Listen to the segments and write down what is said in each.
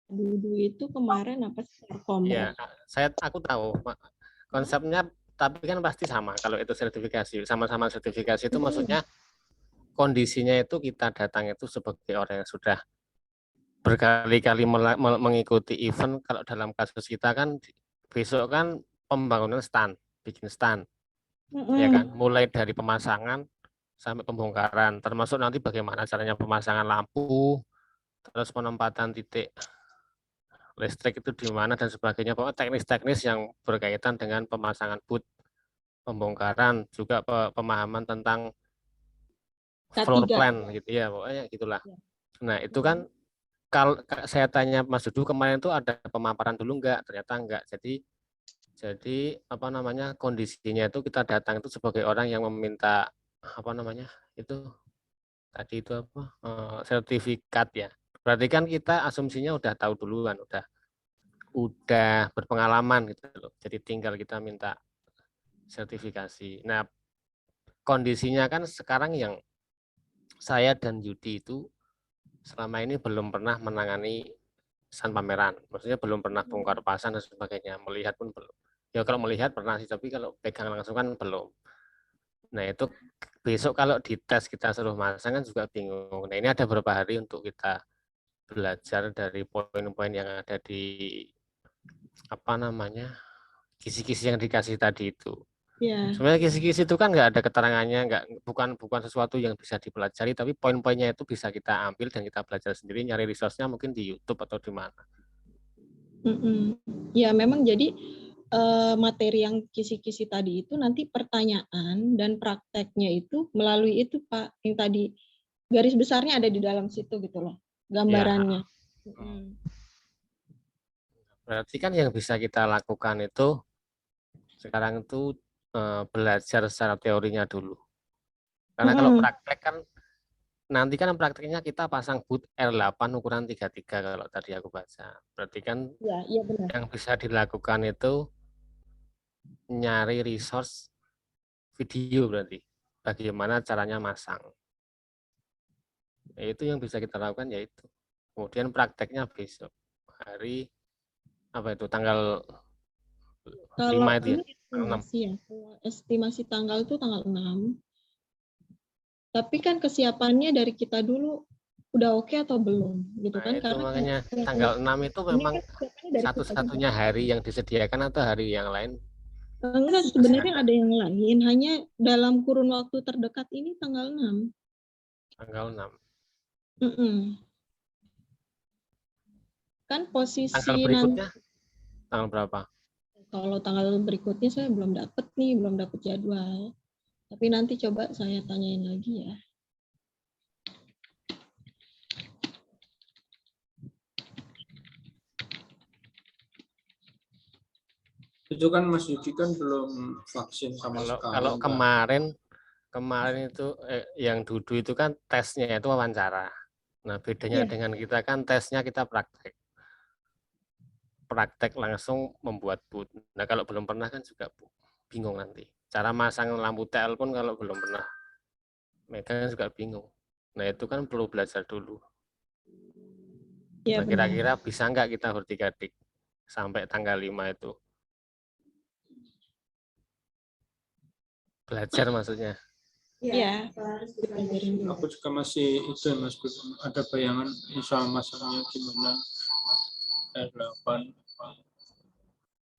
Dudu itu kemarin apa sih? Ya, aku tahu konsepnya, tapi kan pasti sama. Kalau itu sertifikasi, sama-sama sertifikasi itu maksudnya kondisinya itu kita datang itu sebagai orang yang sudah berkali-kali mengikuti event. Kalau dalam kasus kita kan besok kan pembangunan stand, bikin stand, ya kan, mulai dari pemasangan sampai pembongkaran, termasuk nanti bagaimana caranya pemasangan lampu, terus penempatan titik listrik itu di mana dan sebagainya. Pokoknya teknis-teknis yang berkaitan dengan pemasangan boot, pembongkaran, juga pemahaman tentang floor K3. plan gitu ya, pokoknya gitulah. Nah, itu kan kalau saya tanya Mas Dudu kemarin itu ada pemaparan dulu enggak? Ternyata enggak. Jadi apa namanya, kondisinya itu kita datang itu sebagai orang yang meminta apa namanya? Itu tadi itu apa? Sertifikat ya. Berarti kan kita asumsinya udah tahu duluan, udah berpengalaman gitu loh. Jadi tinggal kita minta sertifikasi. Nah, kondisinya kan sekarang yang saya dan Yudi itu selama ini belum pernah menangani stand pameran. Maksudnya belum pernah bongkar pasang dan sebagainya. Melihat pun belum. Ya kalau melihat pernah sih, tapi kalau pegang langsung kan belum. Nah itu besok kalau dites kita suruh masang kan juga bingung. Nah ini ada beberapa hari untuk kita belajar dari poin-poin yang ada di apa namanya, kisi-kisi yang dikasih tadi itu. Ya. Sebenarnya kisi-kisi itu kan nggak ada keterangannya, bukan sesuatu yang bisa dipelajari, tapi poin-poinnya itu bisa kita ambil dan kita belajar sendiri, nyari resource-nya mungkin di YouTube atau di mana. Ya memang jadi materi yang kisi-kisi tadi itu nanti pertanyaan dan prakteknya itu melalui itu Pak, yang tadi garis besarnya ada di dalam situ gitu loh, Ya, gambarannya. berarti kan yang bisa kita lakukan itu sekarang itu belajar secara teorinya dulu. Karena kalau praktek kan nanti kan prakteknya kita pasang boot R8 ukuran 33 kalau tadi aku baca. Berarti kan Ya, iya benar. yang bisa dilakukan itu nyari resource video, berarti bagaimana caranya masang. Itu yang bisa kita lakukan yaitu. Kemudian prakteknya besok hari apa itu tanggal Kalau 5 itu ya, ini tanggal 6. estimasi ya, estimasi tanggal itu tanggal 6. Tapi kan kesiapannya dari kita dulu udah oke atau belum gitu Nah, kan, itu karena makanya tanggal 6 itu ini memang kan kesiapannya dari kita juga. satu-satunya hari yang disediakan atau hari yang lain Enggak, masih sebenarnya ada. ada yang lain, hanya dalam kurun waktu terdekat ini tanggal 6. Tanggal 6. Kan Tanggal posisi nanti, berikutnya tanggal berapa? kalau tanggal berikutnya saya belum dapat jadwal. Tapi nanti coba saya tanyain lagi ya. Itu kan Mas Yudi kan belum vaksin sama sekali. Kalau kemarin itu yang Dudu itu kan tesnya itu wawancara. Nah, bedanya Iya. dengan kita kan tesnya kita praktek. Praktek langsung membuat boot. Nah, kalau belum pernah kan juga bingung nanti. Cara masang lampu TL pun kalau belum pernah megang juga bingung. Nah, itu kan perlu belajar dulu. Iya Nah, benar. kira-kira bisa nggak kita hurtikadik sampai tanggal 5 itu? Belajar maksudnya. Iya. Aku juga masih itu Mas, ada bayangan soal masaknya gimana R8.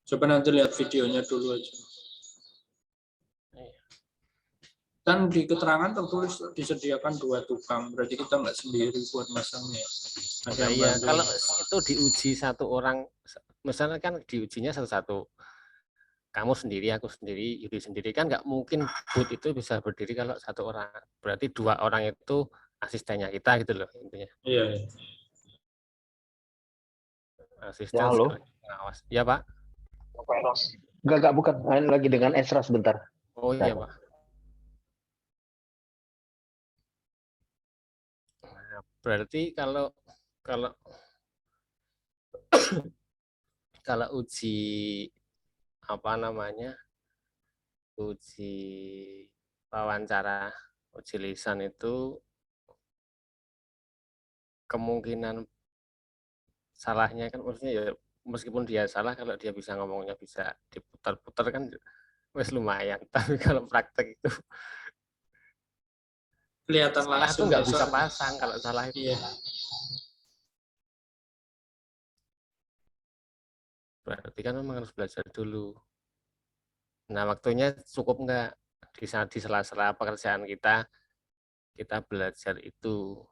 Coba nanti lihat videonya dulu aja. Kan di keterangan tertulis disediakan 2 tukang, berarti kita nggak sendiri buat masangnya. Ada Nah, yang iya, bantu. kalau itu diuji satu orang, misalnya kan diujinya satu-satu. Kamu sendiri, aku sendiri, Yudi sendiri, kan nggak mungkin boot itu bisa berdiri kalau satu orang. Berarti 2 orang itu asistennya kita gitu loh intinya. Iya, iya. Asisten Ya, halo. sekaligus pengawas. Ya, Pak. Enggak, bukan. Lagi dengan Esra sebentar. Oh iya, Pak. Nah, berarti kalau kalau kalau uji apa namanya, uji wawancara, uji lisan itu kemungkinan salahnya kan maksudnya ya meskipun dia salah, kalau dia bisa ngomongnya bisa diputar-putar kan wes lumayan. Tapi kalau praktek itu Kelihatan salah tuh langsung nggak ya. bisa pasang kalau salah itu. Iya. Berarti kan memang harus belajar dulu. Nah, waktunya cukup nggak di sela-sela pekerjaan kita belajar itu.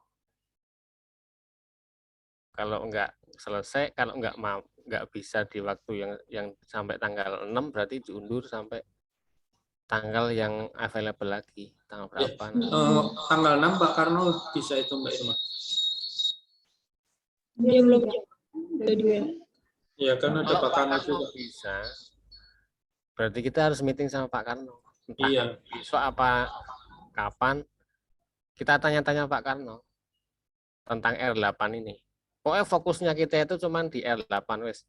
Kalau nggak selesai, kalau nggak bisa di waktu yang sampai tanggal 6 berarti diundur sampai tanggal yang available lagi. Tanggal Ya. berapa? Tanggal 6 Pak Karno bisa itu Mbak Irma. Dia belum jadi Ya kan ada Kalau Pak Pak Karno Karno juga. bisa, berarti kita harus meeting sama Pak Karno. Entah Iya. besok apa kapan, kita tanya-tanya Pak Karno tentang R8 ini. Pokoknya fokusnya kita itu cuma di R8 wes.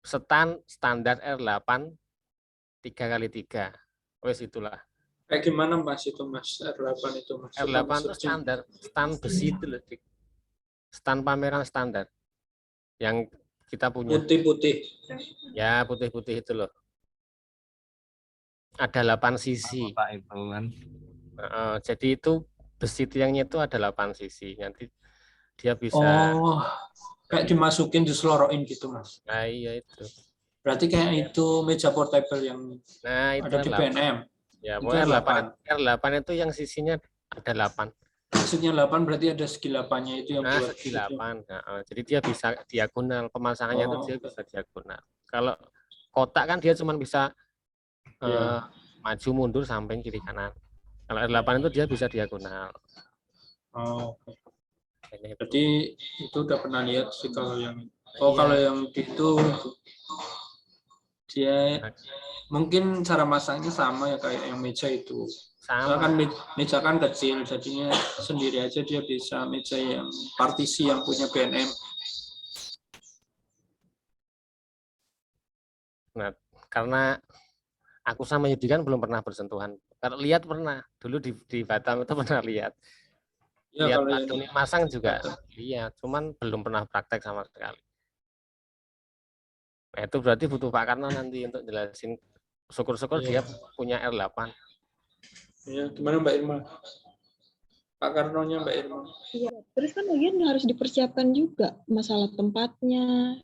Standar R8 3x3. Wes itulah. Kayak gimana Mas itu Mas R8 itu Mas? Coba R8 itu standar, stand besi itu loh, Dik. Stand pameran standar yang kita punya. Putih-putih. Ya, putih-putih itu loh. Ada 8 sisi. Pak itu kan. Jadi itu besi tiangnya itu ada 8 sisi. Nanti dia bisa. Oh, kayak dimasukin diseloroin gitu Mas. Nah, iya itu. Berarti kayak itu meja portable yang Nah, itu ada di R8. PNM. Ya, Itu pokoknya R8. R8 itu yang sisinya ada 8. Maksudnya 8 berarti ada segi 8-nya itu yang Nah, buat segi itu. 8. Nah, jadi dia bisa diagonal. Pemasangannya itu dia bisa diagonal. Kalau kotak kan dia cuma bisa maju mundur samping kiri kanan. Kalau R8 itu dia bisa diagonal. Oh, oke. Ini itu. Berarti itu udah pernah lihat sih kalau yang Iya. kalau yang itu dia mungkin cara masangnya sama ya kayak yang meja itu. Soalnya Sama. kan meja kan kecil, jadinya sendiri aja dia bisa meja yang partisi yang punya BNM. Nah, karena aku sama Yudi kan belum pernah bersentuhan. Kalau lihat pernah, dulu di Batam itu pernah lihat. Ya Lihat kalau Pak yang Doni masang juga lihat, cuman belum pernah praktek sama sekali. Nah, itu berarti butuh Pak Karno nanti untuk jelasin. Syukur-syukur dia punya R8. ya, gimana Mbak Irma? Pak Karnonya Mbak Irma. Iya, terus kan bagian harus dipersiapkan juga masalah tempatnya,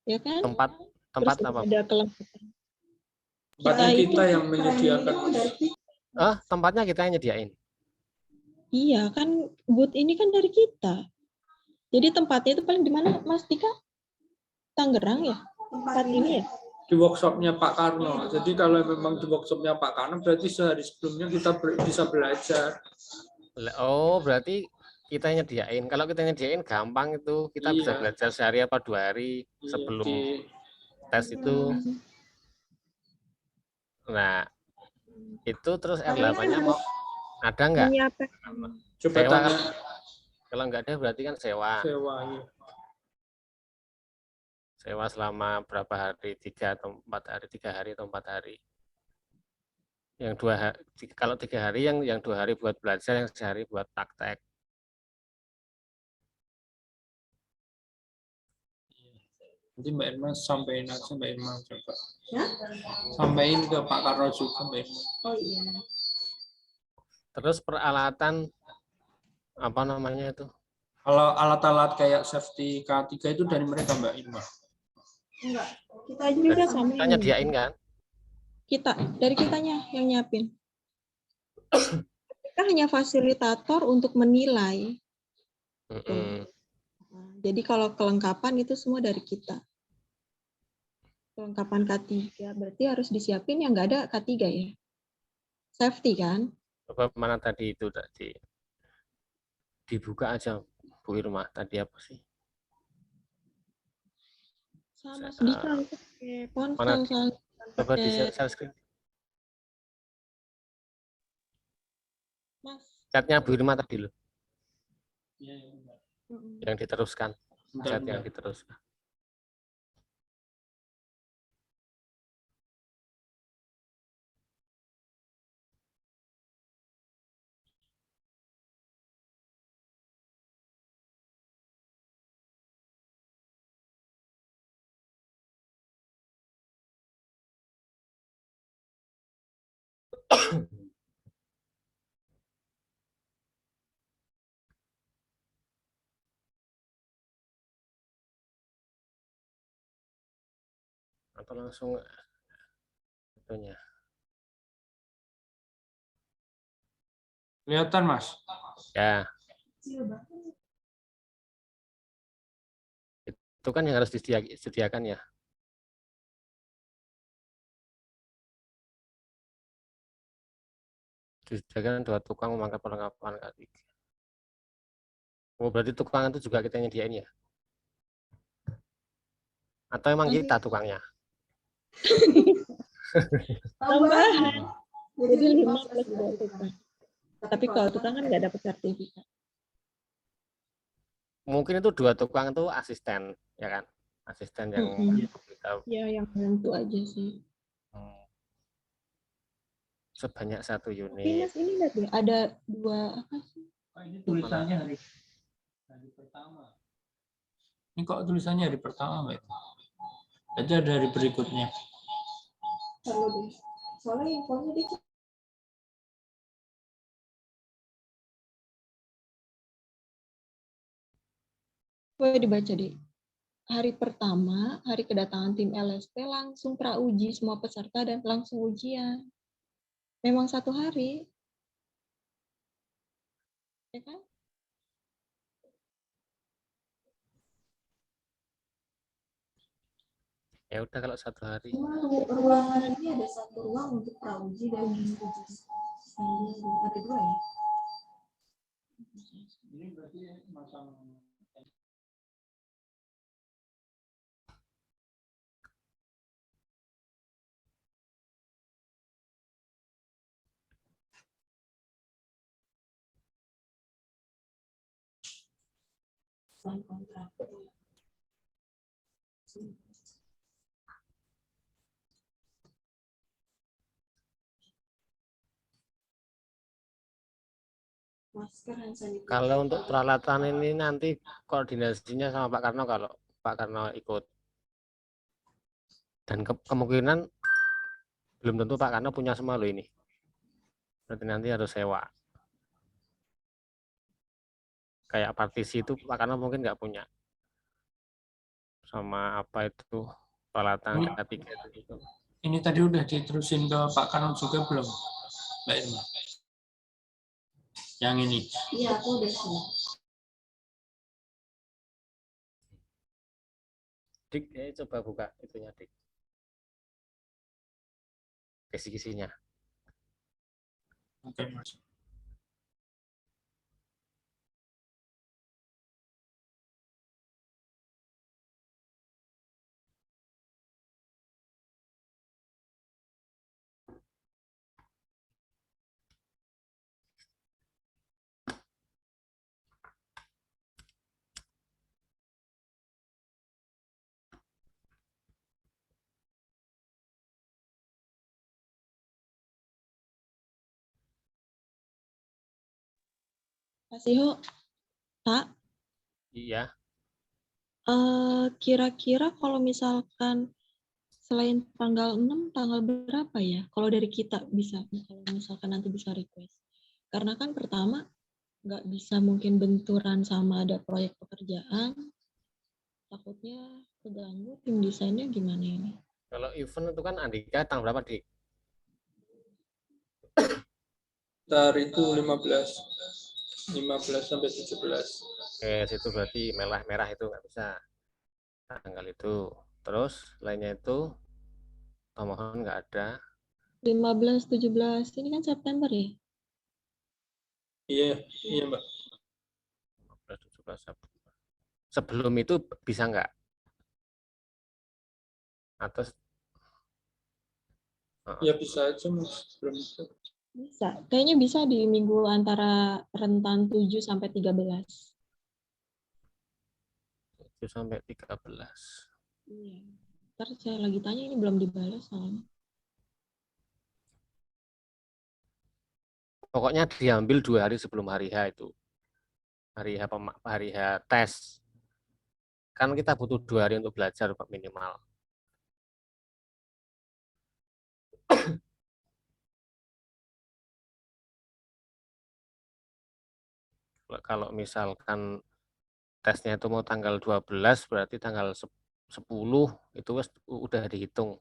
ya kan? Tempat Terus apa? ada kelengkapan. Tempatnya kita yang menyediakan. Tempatnya kita yang nyediain. Iya, kan booth ini kan dari kita. Jadi tempatnya itu paling di mana, Mas Dika? Tangerang ya? Tempat ini ya? Di workshopnya Pak Karno. Jadi kalau memang di workshopnya Pak Karno, berarti sehari sebelumnya kita bisa belajar. Oh, berarti kita nyediain. Kalau kita nyediain gampang itu. Kita bisa belajar sehari apa 2 hari sebelum tes itu. Nah, itu terus R8-nya mau ada nggak? Coba Sewa. tanya. Kalau nggak ada berarti kan sewa. Sewa, ya. Sewa selama berapa hari? 3 atau 4 hari, 3 hari atau 4 hari. Yang 2 hari, kalau 3 hari yang 2 hari buat belajar, yang sehari buat praktek. Nanti Mbak Irma sampaikan aja Mbak Irma coba. Ya? Sampaikan ke Pak Karno juga Mbak Irma. Oh iya. Terus peralatan apa namanya itu? Kalau alat-alat kayak safety K3 itu dari mereka Mbak Irma? Enggak, kita juga sama. Kita nyediain kan? Dari kitanya yang nyiapin. Kita hanya fasilitator untuk menilai. Jadi kalau kelengkapan itu semua dari kita. Kelengkapan K3 berarti harus disiapin yang nggak ada K3 ya. Safety kan? Coba mana tadi itu tadi? Dibuka aja Bu Irma, tadi apa sih? Sama sedikit pakai ponsel soalnya. Coba di share screen. Mas. Chatnya Bu Irma tadi loh. Ya, yang diteruskan. Chat yang diteruskan. Atau langsung itunya. Kelihatan, Mas? Ya, itu kan yang harus disediakan ya. Disediakan 2 tukang memakai perlengkapan K3. Oh, berarti tukang itu juga kita nyediain ya? Atau emang kita tukangnya? Tambahan. Jadi 5 plus 2 tukang. Tapi kalau tukang kan nggak dapat sertifikat. Mungkin itu 2 tukang itu asisten, ya kan? Asisten yang kita Ya, yang bantu aja sih. sebanyak 1 Tapi unit. Mas ini lihat ya, ada 2 apa sih? Ini tulisannya hari pertama. Ini kok tulisannya hari pertama, Mbak? Aja dari berikutnya. Perlu deh. Soalnya infonya dikit. Boleh dibaca deh. Hari pertama, hari kedatangan tim LSP langsung pra-uji semua peserta dan langsung ujian. Memang 1 hari. Ya kan? Ya udah kalau 1 hari. Cuma ruangan ini ada 1 ruang untuk pra-uji dan uji. Ada 2 ya? Ini berarti masang Kontrak. Kalau untuk peralatan ini nanti koordinasinya sama Pak Karno kalau Pak Karno ikut. Dan kemungkinan belum tentu Pak Karno punya semua loh ini. Berarti nanti harus sewa. Kayak partisi itu Pak Karno mungkin nggak punya. Sama apa itu peralatan K3 itu. ini tadi udah diterusin ke Pak Kanut juga belum, Mbak Irma? Yang ini. Iya, aku udah siap. Dik, coba buka itunya Dik. Kisi-kisinya. Oke, Mas. Mas Iho, Pak, Iya. kira-kira kalau misalkan selain tanggal 6, tanggal berapa ya? Kalau dari kita bisa, kalau misalkan nanti bisa request. Karena kan pertama, nggak bisa mungkin benturan sama ada proyek pekerjaan. Takutnya keganggu tim desainnya gimana ini? Kalau event itu kan Andika tanggal berapa Dik? Ntar itu 15 sampai 17. Oke, situ berarti merah itu nggak bisa. Tanggal itu. Terus lainnya itu pemohon nggak ada. 15, 17, ini kan September ya? Iya, iya, Mbak. 15, 17. Sebelum itu bisa nggak? Atau Ya bisa aja, Mas. Belum bisa. Bisa. Kayaknya bisa di minggu antara rentan 7 sampai 13. 7 sampai 13. Iya. Ntar saya lagi tanya ini belum dibalas soalnya. Pokoknya diambil 2 hari sebelum hari H itu. Hari H tes. Kan kita butuh 2 hari untuk belajar minimal. Kalau misalkan tesnya itu mau tanggal 12, berarti tanggal 10 itu udah dihitung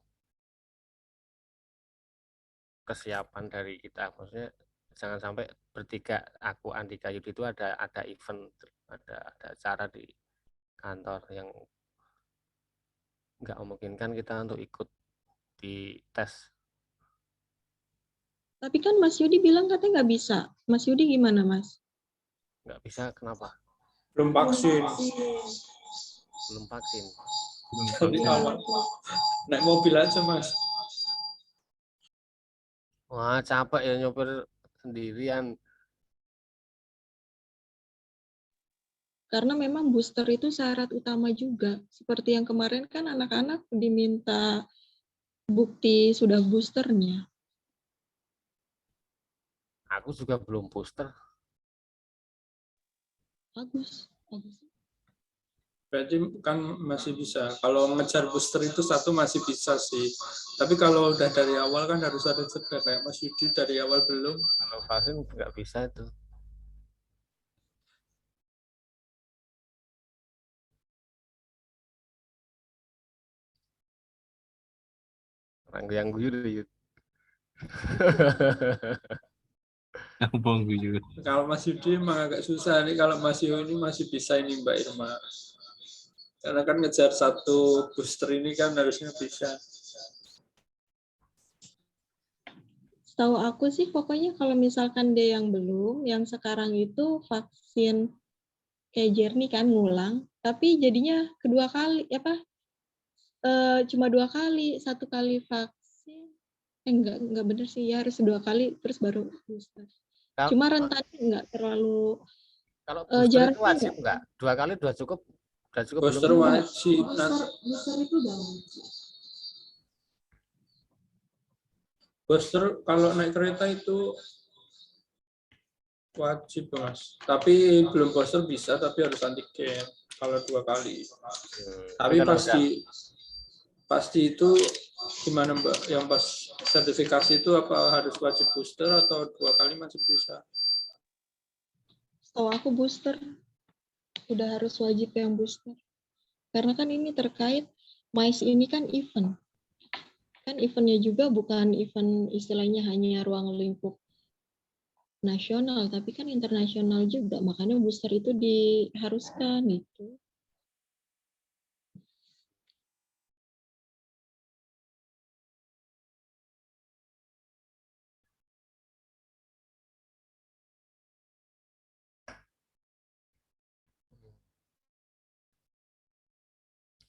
kesiapan dari kita. Maksudnya jangan sampai bertiga, aku Andika Yudi itu ada event, ada acara di kantor yang nggak memungkinkan kita untuk ikut di tes. Tapi kan Mas Yudi bilang katanya nggak bisa. Mas Yudi gimana, Mas? Nggak bisa, kenapa? Belum vaksin. Belum vaksin. Dari awal. Naik mobil aja, Mas. Wah, capek ya nyopir sendirian. Karena memang booster itu syarat utama juga. Seperti yang kemarin kan anak-anak diminta bukti sudah boosternya. Aku juga belum booster. Bagus. Berarti kan masih bisa. Kalau ngejar booster itu satu masih bisa sih. Tapi kalau udah dari awal kan harus ada jeda. Kayak Mas Yudi dari awal belum. Kalau vaksin nggak bisa itu. Orang yang guyu deh. Kalau Mas Yudi emang agak susah nih. Kalau Mas Yudi ini masih bisa ini Mbak Irma. Karena kan ngejar satu booster ini kan harusnya bisa. Tahu aku sih pokoknya kalau misalkan dia yang belum, yang sekarang itu vaksin kayak Jernih kan ngulang, tapi jadinya kedua kali cuma 2 kali, 1 kali vaksin. Enggak bener sih ya, harus 2 kali terus baru booster. Cuma rentannya enggak terlalu kalau booster itu jaraknya wajib nggak? 2 kali udah cukup Booster belum? wajib. Booster itu udah wajib. Booster kalau naik kereta itu wajib, Mas. Tapi belum booster bisa, tapi harus antigen kalau 2 kali. Tapi pasti itu gimana Mbak? Yang pas sertifikasi itu apa harus wajib booster atau 2 kali masih bisa? Setahu aku booster udah harus wajib yang booster. Karena kan ini terkait MICE ini kan event. Kan eventnya juga bukan event istilahnya hanya ruang lingkup nasional, tapi kan internasional juga. Makanya booster itu diharuskan gitu.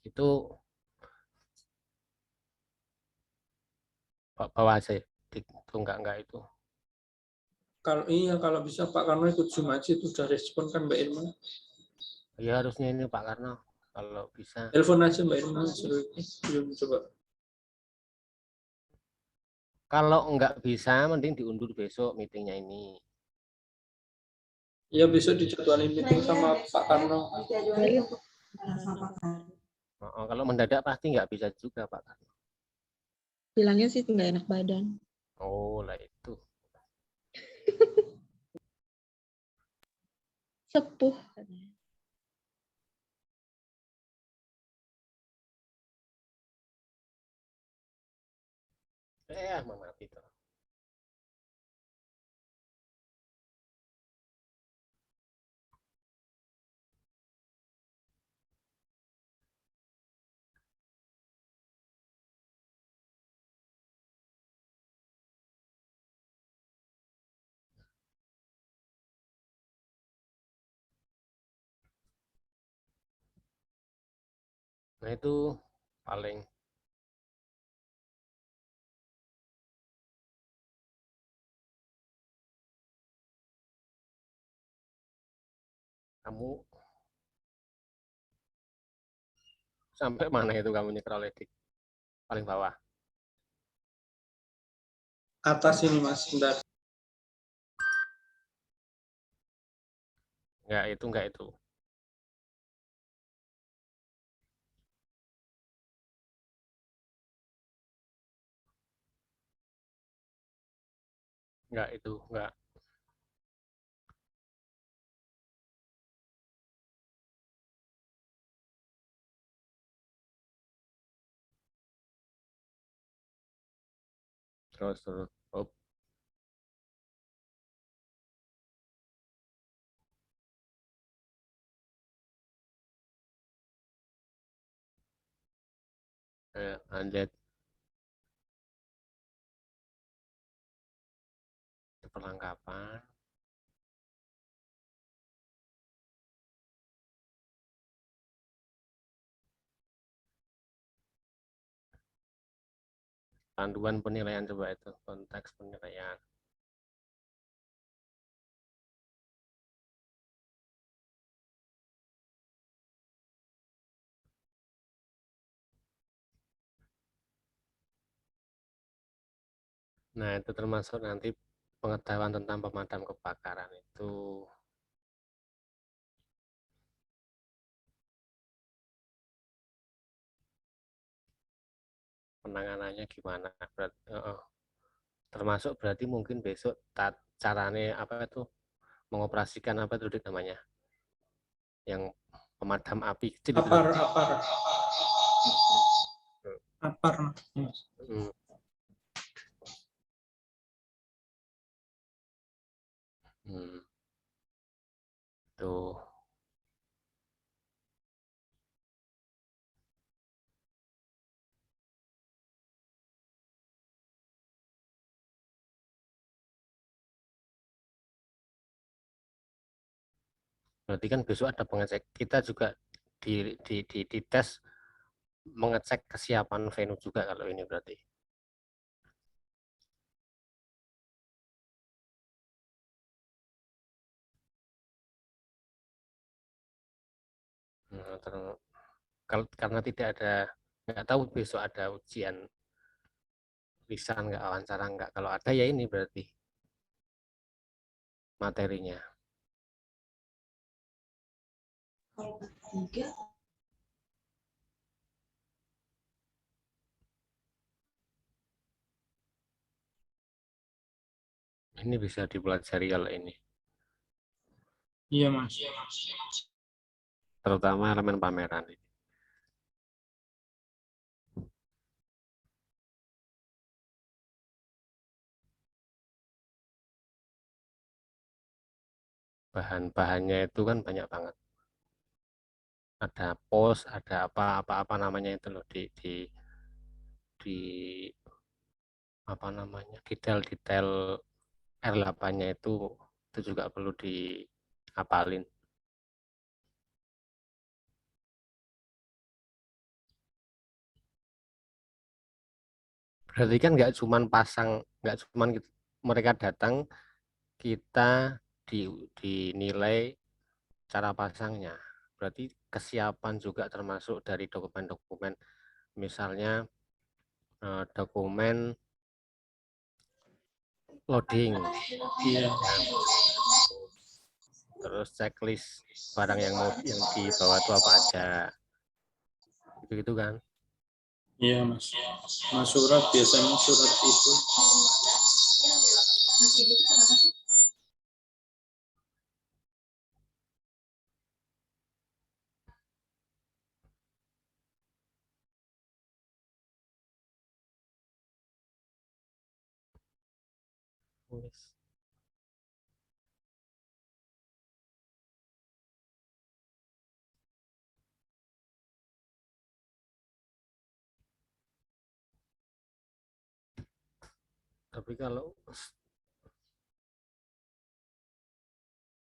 Itu bawa aja itu enggak itu. Kalau bisa Pak Karno ikut Zoom aja, itu udah respon kan Mbak Irma. Ya harusnya ini Pak Karno kalau bisa. Telepon aja Mbak Irma, suruh coba. Kalau enggak bisa mending diundur besok meetingnya ini. Ya besok dijadwalin meeting sama Pak Karno. Kalau mendadak pasti nggak bisa juga Pak Karno. Bilangnya sih nggak enak badan. Oh lah itu. Sepuh. Mama itu. Nah itu paling kamu sampai mana itu kamu nekroledik paling bawah. Atas ini Mas, bentar. Enggak itu. Enggak itu, enggak. Terus. Oh. Lanjut. Perlengkapan. Panduan penilaian coba itu, konteks penilaian. Nah, itu termasuk nanti pengetahuan tentang pemadam kebakaran itu. Penanganannya gimana? Termasuk berarti mungkin besok caranya apa itu mengoperasikan apa itu namanya? Yang pemadam api kecil itu. Apar. Tuh. Berarti kan besok ada pengecek. Kita juga di tes mengecek kesiapan venue juga kalau ini berarti. Karena tidak ada, nggak tahu besok ada ujian lisan nggak, wawancara nggak. Kalau ada ya ini berarti materinya. Ini bisa dipelajari kalau ini. Iya, Mas. Terutama elemen pameran ini. Bahan-bahannya itu kan banyak banget. Ada pos, ada apa namanya itu loh di apa namanya detail-detail R8-nya itu juga perlu dihafalin. Berarti kan nggak cuman pasang, nggak cuman mereka datang kita dinilai cara pasangnya. Berarti kesiapan juga termasuk dari dokumen-dokumen, misalnya dokumen loading, terus checklist barang yang dibawa itu apa aja, gitu kan? Iya, Mas. Mas surat biasanya surat itu. Tapi kalau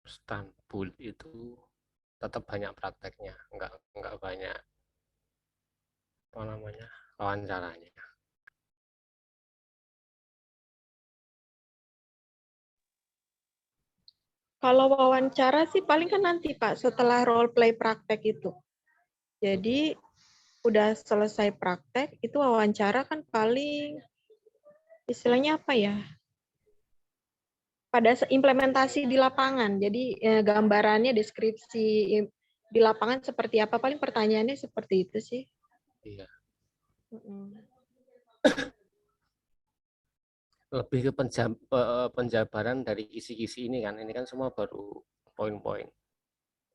Istanbul itu tetap banyak prakteknya, enggak banyak apa namanya wawancaranya. Kalau wawancara sih paling kan nanti Pak setelah role play praktek itu. Jadi udah selesai praktek itu wawancara kan paling istilahnya apa ya? Pada implementasi di lapangan. Jadi gambarannya deskripsi di lapangan seperti apa, paling pertanyaannya seperti itu sih. Iya. Lebih ke penjabaran dari kisi-kisi ini kan semua baru poin-poin.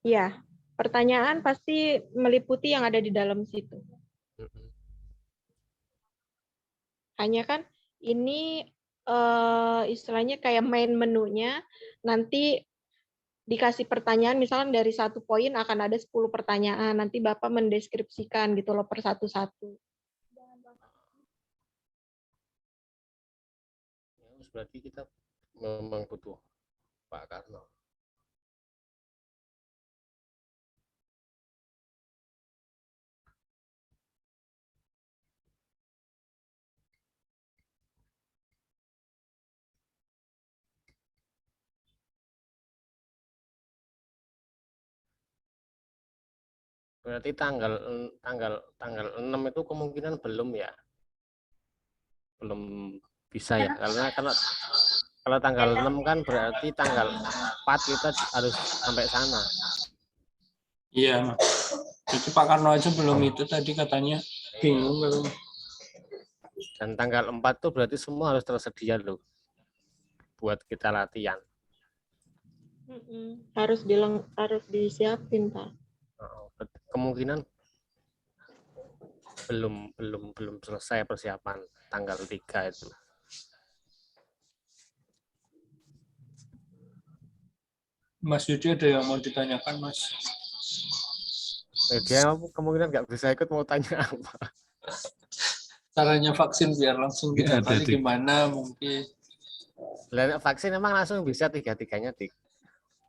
Iya, pertanyaan pasti meliputi yang ada di dalam situ. Hanya kan ini istilahnya kayak main menunya, nanti dikasih pertanyaan, misalnya dari 1 poin akan ada 10 pertanyaan, nanti Bapak mendeskripsikan gitu loh per satu-satu. Berarti kita memang butuh Pak Karno. Berarti tanggal 6 itu kemungkinan belum ya? Belum bisa ya. Karena kalau tanggal 6 kan berarti tanggal 4 kita harus sampai sana. Iya, Mas. Itu Pak Karno aja belum itu tadi katanya bingung katanya. Dan tanggal 4 tuh berarti semua harus tersedia loh buat kita latihan. Harus disiapin, Pak. Kemungkinan belum selesai persiapan tanggal 3 itu. Mas Yudi ada yang mau ditanyakan, Mas? Dia kemungkinan nggak bisa ikut, mau tanya apa? Caranya vaksin biar langsung 3 kali gimana mungkin? Lain vaksin emang langsung bisa 3-3-nya, Dik.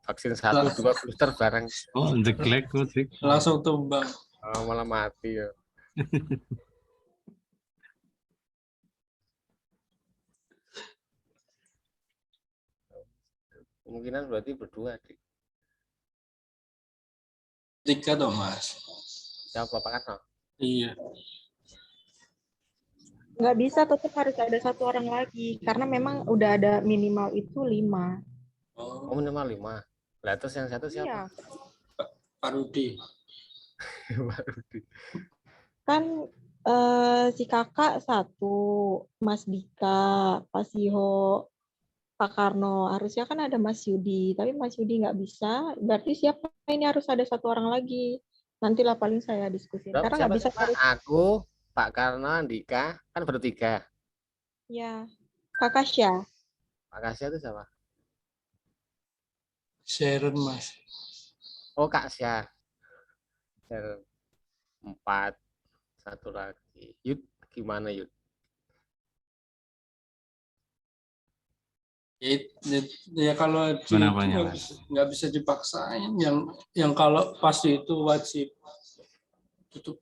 Vaksin 1, 2 booster bareng. Oh, jelek Dik. Langsung tumbang. Oh, malah mati ya. Kemungkinan berarti berdua, Dik. 3 toh, Mas. Siapa Pak Karno? Iya. Nggak bisa, tetap harus ada 1 orang lagi, karena memang udah ada minimal itu 5. Oh, minimal 5. Lah terus yang satu siapa? Iya. Pak Rudi. Pak Rudi. Kan si kakak 1, Mas Dika, Pak Siho, Pak Karno. Harusnya kan ada Mas Yudi, tapi Mas Yudi nggak bisa. Berarti siapa ini, harus ada 1 orang lagi. Nantilah paling saya diskusiin. Karena nggak bisa. Aku, Pak Karno, Andika, kan bertiga. Ya, Kak Kasya. Pak Kasya itu siapa? Sharon, Mas. Oh, Kak Syah. 4. 1 lagi. Yud, gimana Yud? Ya kalau nggak bisa dipaksain, yang kalau pasti itu wajib tutup.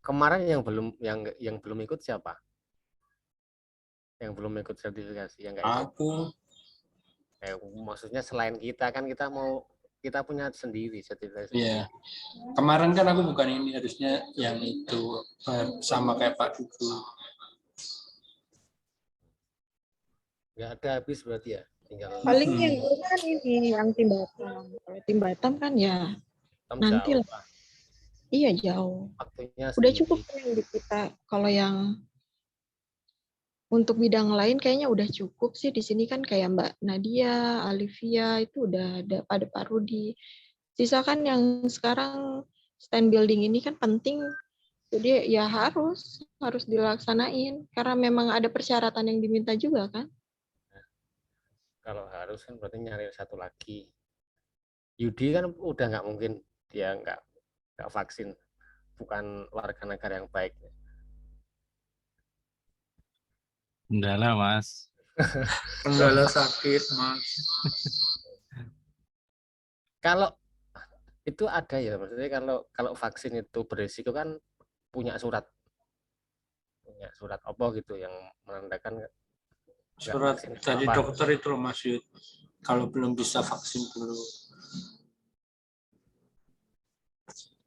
Kemarin yang belum ikut siapa? Yang belum ikut sertifikasi, yang nggak ikut? Aku. Maksudnya selain kita kan kita punya sendiri sertifikasi. Iya. Kemarin kan aku bukan ini, harusnya yang itu sama kayak Pak Dudu. Nggak ada habis berarti ya? Tinggal Paling yang kan ini, yang tim Batam. Kalau tim Batam kan ya nanti lah. Iya, jauh. Waktunya udah cukup yang di kita. Kalau yang untuk bidang lain kayaknya udah cukup sih. Di sini kan kayak Mbak Nadia, Alivia itu udah ada, pada Pak Rudi. Sisa kan yang sekarang stand building ini kan penting. Jadi ya harus dilaksanain karena memang ada persyaratan yang diminta juga kan. Kalau harus kan berarti nyari 1 lagi. Yudi kan udah nggak mungkin, dia nggak vaksin, bukan warga negara yang baik. Enggak lah, Mas. Kendala sakit, Mas. Kalau itu ada ya, maksudnya kalau vaksin itu berisiko kan punya surat apa gitu yang menandakan surat dari dokter itu loh, Mas Yud. Kalau belum bisa vaksin dulu.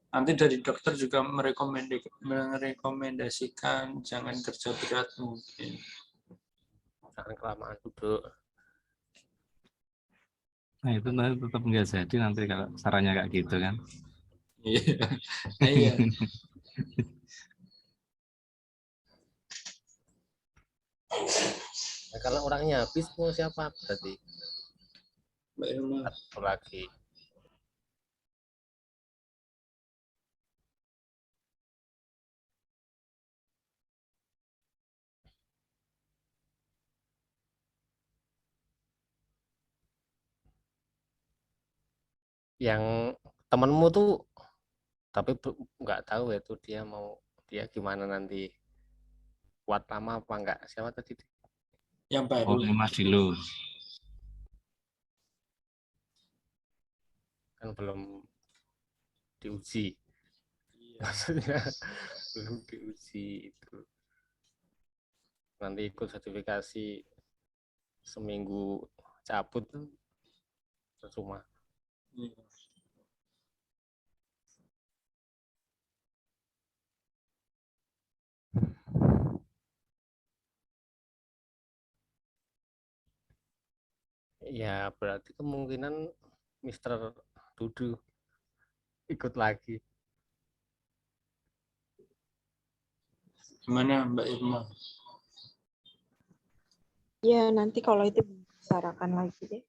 Nanti dari dokter juga merekomendasikan jangan kerja berat mungkin. Jangan kelamaan duduk. Nah itu nanti tetap nggak jadi nanti kalau sarannya kayak gitu kan. Iya. Iya. Nah, kalau orangnya habis mau siapa berarti? Mbak Irma. Satu lagi. Yang temenmu tuh tapi nggak tahu itu dia gimana nanti, kuat lama apa enggak, siapa tadi? Yang baru. Oh, ini Mas Dilo. Kan belum diuji, Iya. maksudnya belum diuji itu, nanti ikut sertifikasi seminggu cabut tuh percuma. Iya. Ya berarti kemungkinan Mister Dudu ikut lagi. Gimana Mbak Irma? Ya, nanti kalau itu bicarakan lagi deh.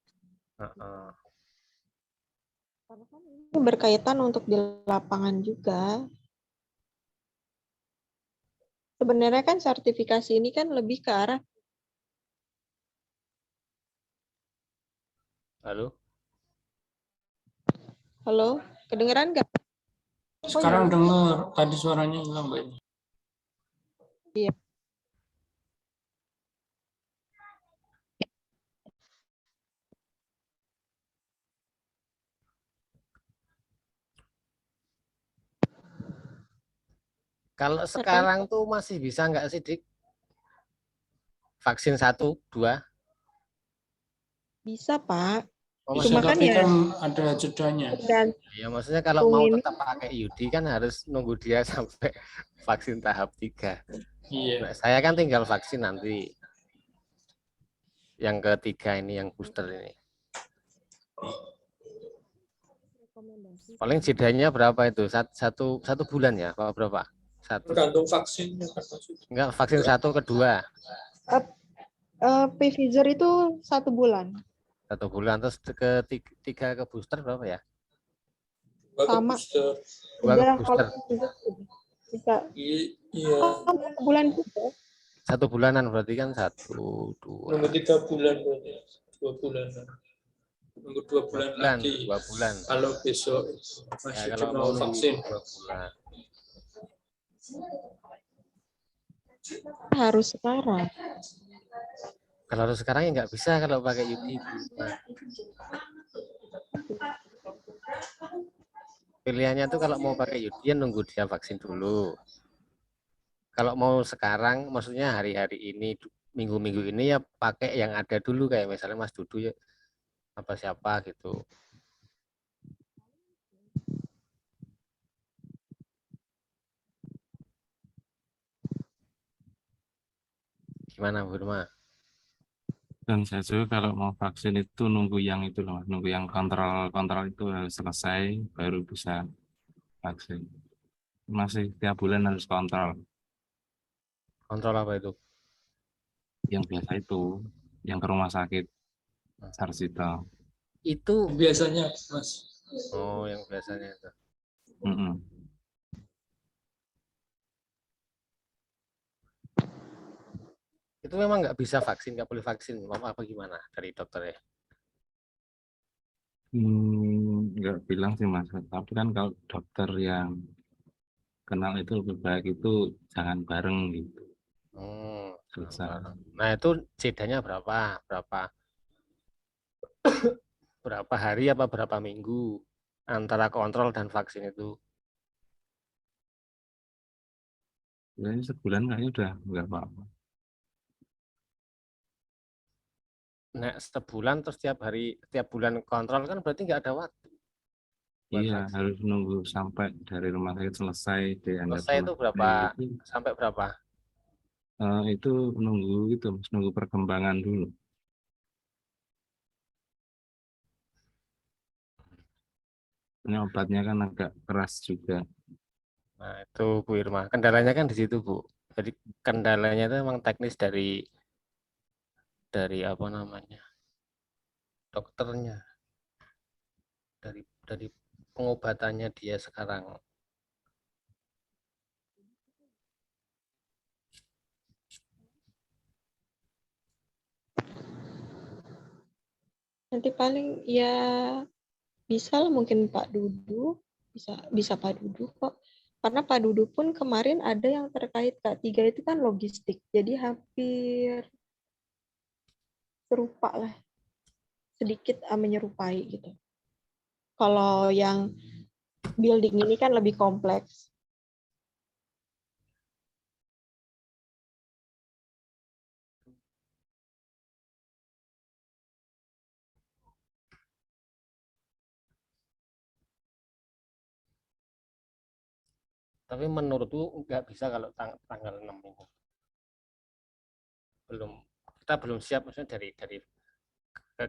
Karena kan ini berkaitan untuk di lapangan juga. Sebenarnya kan sertifikasi ini kan lebih ke arah. Halo, kedengeran nggak? Sekarang dengar, tadi suaranya hilang Mbak Irma. Iya. Kalau sekarang tuh masih bisa nggak sih, Dik? Vaksin 1, 2? Bisa, Pak. Oh, Cuma kan Tapi ya kan ada jedanya. ya maksudnya kalau mau tetap pakai IUD kan harus nunggu dia sampai vaksin tahap 3. Iya. Nah, saya kan tinggal vaksin nanti yang ketiga ini, yang booster ini. Paling jedanya berapa itu? Satu bulan ya? Apa berapa? Tergantung vaksinnya. Enggak, vaksin 1, kedua. Pfizer itu 1 bulan. 1 bulan, terus ketiga ke booster berapa ya? Sama. 2 ke booster. Bisa. Iya. 1 bulan juga. 1 bulanan berarti kan 1, 2. Nunggu 3 bulan berarti. 2 bulanan. Nunggu 2 bulan lagi. 2 bulan. Kalau besok masih kalau mau vaksin. 2 bulan. Harus sekarang. Kalau harus sekarang ya nggak bisa kalau pakai IUD. Pilihannya tuh kalau mau pakai IUD ya nunggu dia vaksin dulu. Kalau mau sekarang, maksudnya hari-hari ini, minggu-minggu ini ya pakai yang ada dulu, kayak misalnya Mas Dudu ya, apa siapa gitu. Gimana Bu Irma? Dan saya juga kalau mau vaksin itu nunggu yang itu loh, nunggu yang kontrol itu harus selesai baru bisa vaksin. Masih tiap bulan harus kontrol. Kontrol apa itu? Yang biasa itu, yang ke rumah sakit Sarjito. Itu biasanya Mas. Oh, yang biasanya itu. Itu memang nggak bisa vaksin, nggak boleh vaksin, apa gimana dari dokter ya? Nggak bilang sih Mas, tapi kan kalau dokter yang kenal itu lebih baik itu jangan bareng gitu. Susah. Nah itu jedanya berapa? Berapa hari apa berapa minggu antara kontrol dan vaksin itu? Ini sebulan kayaknya udah nggak apa-apa. Nah sebulan terus tiap bulan kontrol kan berarti nggak ada waktu. Iya, harus nunggu sampai dari rumah sakit selesai dianggap Selesai itu berapa? Sampai berapa? Itu nunggu itu, nunggu perkembangan dulu. Ini obatnya kan agak keras juga. Nah itu Bu Irma, kendalanya kan di situ Bu. Jadi kendalanya itu memang teknis dari dari apa namanya dokternya, dari pengobatannya dia sekarang. Nanti paling ya bisa lah mungkin Pak Dudu, bisa Pak Dudu kok. Karena Pak Dudu pun kemarin ada yang terkait K3 itu kan logistik. Jadi hampir serupa lah, sedikit menyerupai gitu. Kalau yang building ini kan lebih kompleks. Tapi menurutku nggak bisa kalau tanggal 6 ini. Kita belum siap, maksudnya dari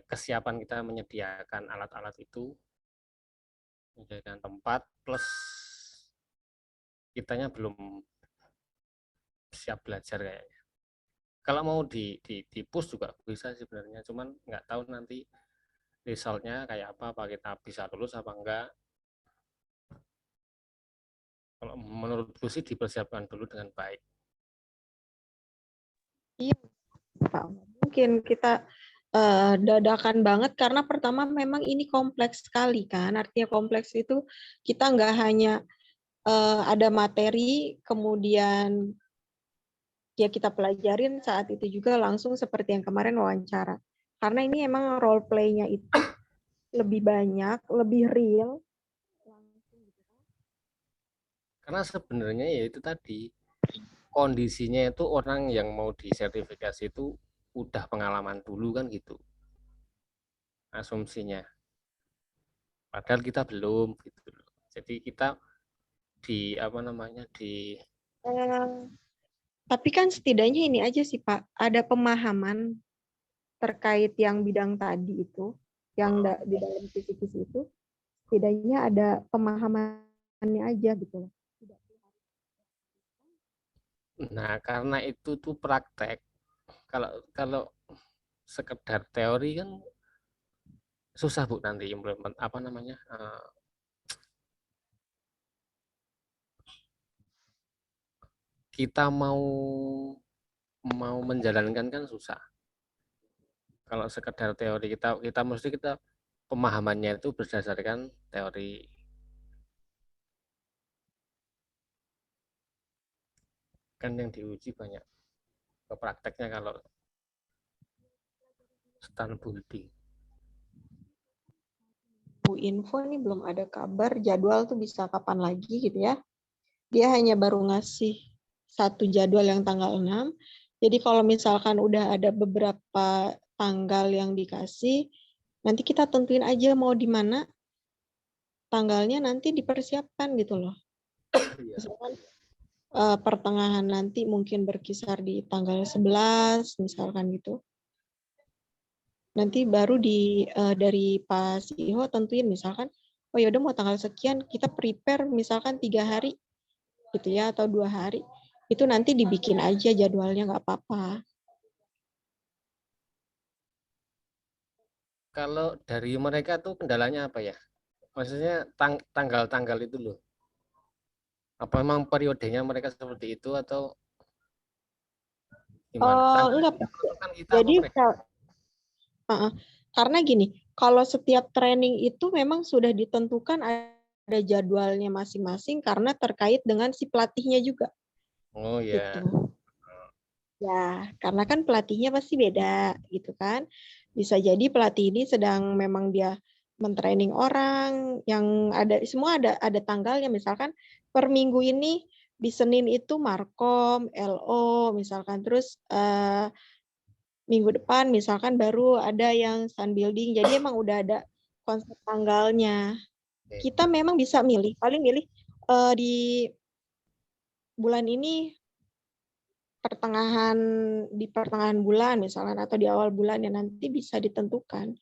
kesiapan kita menyediakan alat-alat itu, menyediakan tempat, plus kitanya belum siap belajar kayaknya. Kalau mau di push juga bisa sebenarnya, cuman nggak tahu nanti resultnya kayak apa kita bisa lulus apa enggak. Kalau menurutku sih dipersiapkan dulu dengan baik. Iya, Pak. Mungkin kita dadakan banget karena pertama memang ini kompleks sekali kan. Artinya kompleks itu kita nggak hanya ada materi, kemudian ya kita pelajarin saat itu juga langsung seperti yang kemarin wawancara. Karena ini emang role play-nya itu lebih banyak, lebih real. Karena sebenarnya ya itu tadi, kondisinya itu orang yang mau disertifikasi itu udah pengalaman dulu kan gitu. Asumsinya. Padahal kita belum gitu. Jadi kita di apa namanya Tapi kan setidaknya ini aja sih Pak, ada pemahaman terkait yang bidang tadi itu, yang di dalam kisi-kisi itu, setidaknya ada pemahamannya aja gitu loh. Nah, karena itu tuh praktek. Kalau sekedar teori kan susah Bu nanti implement apa namanya kita mau menjalankan kan susah. Kalau sekedar teori kita mesti pemahamannya itu berdasarkan teori. Kan yang diuji banyak ke prakteknya kalau stand building. Bu info nih belum ada kabar jadwal tuh bisa kapan lagi gitu ya. Dia hanya baru ngasih satu jadwal yang tanggal 6. Jadi kalau misalkan udah ada beberapa tanggal yang dikasih, nanti kita tentuin aja mau di mana, tanggalnya nanti dipersiapkan gitu loh. Misalkan pertengahan nanti mungkin berkisar di tanggal 11 misalkan gitu. Nanti baru dari Pak Siho tentuin misalkan, oh yaudah mau tanggal sekian kita prepare misalkan 3 hari gitu ya atau 2 hari. Itu nanti dibikin aja jadwalnya nggak apa-apa. Kalau dari mereka tuh kendalanya apa ya? Maksudnya tanggal-tanggal itu loh. Apa memang periodenya mereka seperti itu atau gimana? Enggak, Kan kita jadi karena gini, kalau setiap training itu memang sudah ditentukan ada jadwalnya masing-masing karena terkait dengan si pelatihnya juga. Oh ya. Gitu. Ya, karena kan pelatihnya pasti beda gitu kan. Bisa jadi pelatih ini sedang memang dia mentraining orang yang ada semua ada tanggalnya, misalkan per minggu ini di Senin itu Markom, LO misalkan, terus minggu depan misalkan baru ada yang stand building. Jadi emang udah ada konsep tanggalnya. Kita memang bisa paling milih di bulan ini di pertengahan bulan misalkan atau di awal bulan ya nanti bisa ditentukan.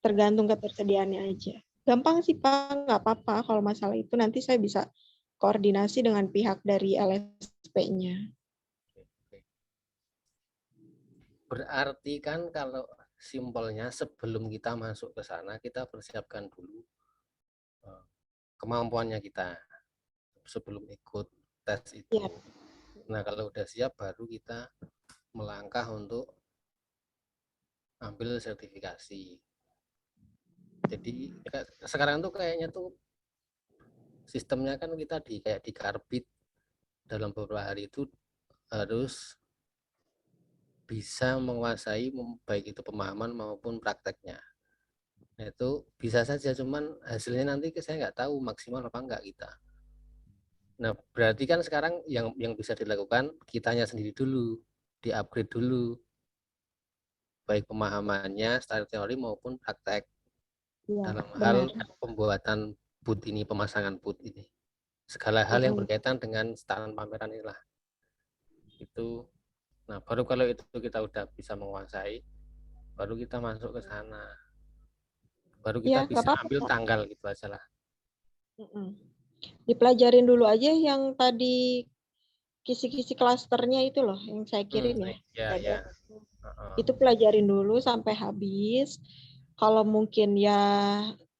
Tergantung ketersediaannya aja. Gampang sih Pak, nggak apa-apa kalau masalah itu nanti saya bisa koordinasi dengan pihak dari LSP-nya. Berarti kan kalau simpelnya sebelum kita masuk ke sana, kita persiapkan dulu kemampuannya kita sebelum ikut tes itu. Iya. Nah, kalau udah siap baru kita melangkah untuk ambil sertifikasi. Jadi sekarang tuh kayaknya tuh sistemnya kan kita kayak di karbit dalam beberapa hari itu harus bisa menguasai baik itu pemahaman maupun prakteknya. Nah, itu bisa saja, cuman hasilnya nanti saya nggak tahu maksimal apa enggak kita. Nah, berarti kan sekarang yang bisa dilakukan kitanya sendiri dulu, di-upgrade dulu, baik pemahamannya secara teori maupun praktek Iya, dalam benar. hal pembuatan boot ini, pemasangan boot ini. Segala hal yang berkaitan dengan stand pameran inilah. Itu. Nah, baru kalau itu kita udah bisa menguasai, baru kita masuk ke sana. Baru kita Iya, bisa apa-apa, ambil Kak. tanggal gitu aja lah. Dipelajarin dulu aja yang tadi kisi-kisi klasternya itu loh yang saya kirim ya. Ya. Itu pelajarin dulu sampai habis. Kalau mungkin ya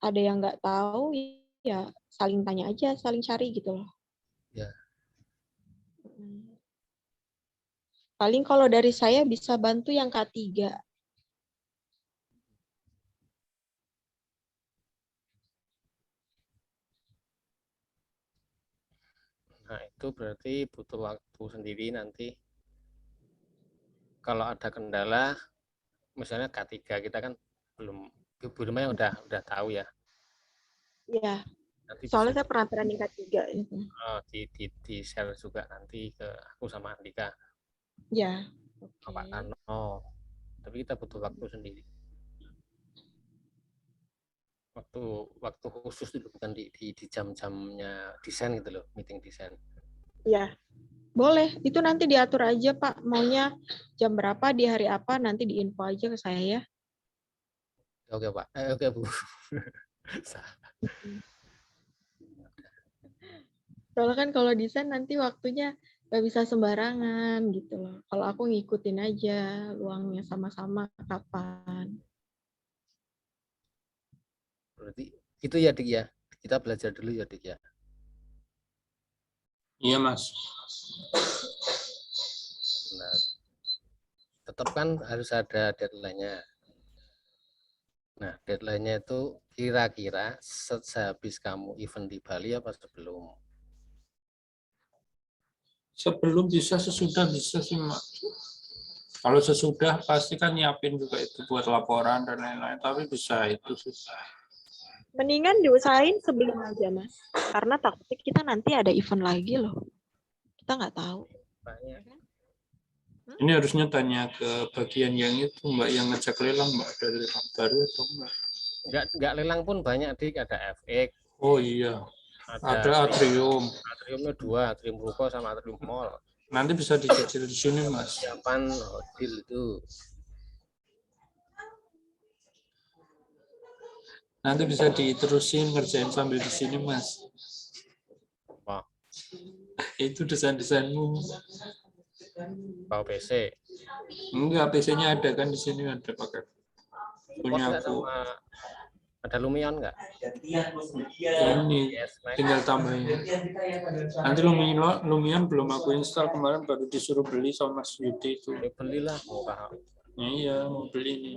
ada yang nggak tahu, ya saling tanya aja, saling cari gitu loh. Ya. Paling kalau dari saya bisa bantu yang K3. Nah, itu berarti butuh waktu sendiri nanti. Kalau ada kendala, misalnya K3 kita kan belum, Bu Rima yang udah tahu ya. Iya. Nanti Soalnya bisa saya pernah training K3 itu. di share juga nanti ke aku sama Andika. Ya. Pak Karno. Tapi kita butuh waktu sendiri. Waktu khusus itu bukan di jam-jamnya desain gitu loh, meeting desain. Iya. Boleh, itu nanti diatur aja Pak, maunya jam berapa, di hari apa, nanti diinfo aja ke saya ya. Oke Pak, oke Bu. Soalnya kan kalau desain nanti waktunya nggak bisa sembarangan gitu loh. Kalau aku ngikutin aja luangnya sama-sama kapan. Berarti itu ya Dik ya, kita belajar dulu ya Dik ya. Iya Mas. Nah, tetap kan harus ada deadline-nya. Nah, deadline-nya itu kira-kira sehabis kamu event di Bali apa sebelum? Sebelum bisa, sesudah bisa sih Mak. Kalau sesudah pasti kan nyiapin juga itu buat laporan dan lain-lain, tapi bisa itu susah. Mendingan diusahain sebelum aja Mas. Karena takutnya kita nanti ada event lagi loh. Kita nggak tahu. Banyak. Ini harusnya tanya ke bagian yang itu Mbak, yang ngecek lelang Mbak, ada lelang baru atau enggak? Enggak lelang pun banyak Dik, ada FX. Oh iya. Ada atrium. Atriumnya 2, atrium ruko sama atrium mall. Nanti bisa dicicil di sini Mas. Persiapan hotel itu. Nanti bisa diterusin ngerjain sambil di sini Mas. Wah. Itu desain-desainmu. Bawa PC. Enggak, PC-nya ada kan di sini, ada pakai punya aku. Ada Lumion enggak? Ini tinggal tambahin. Nanti Lumion belum aku install, kemarin baru disuruh beli sama Mas Yudi itu. Ya, belilah murah. Iya, mau beli nih.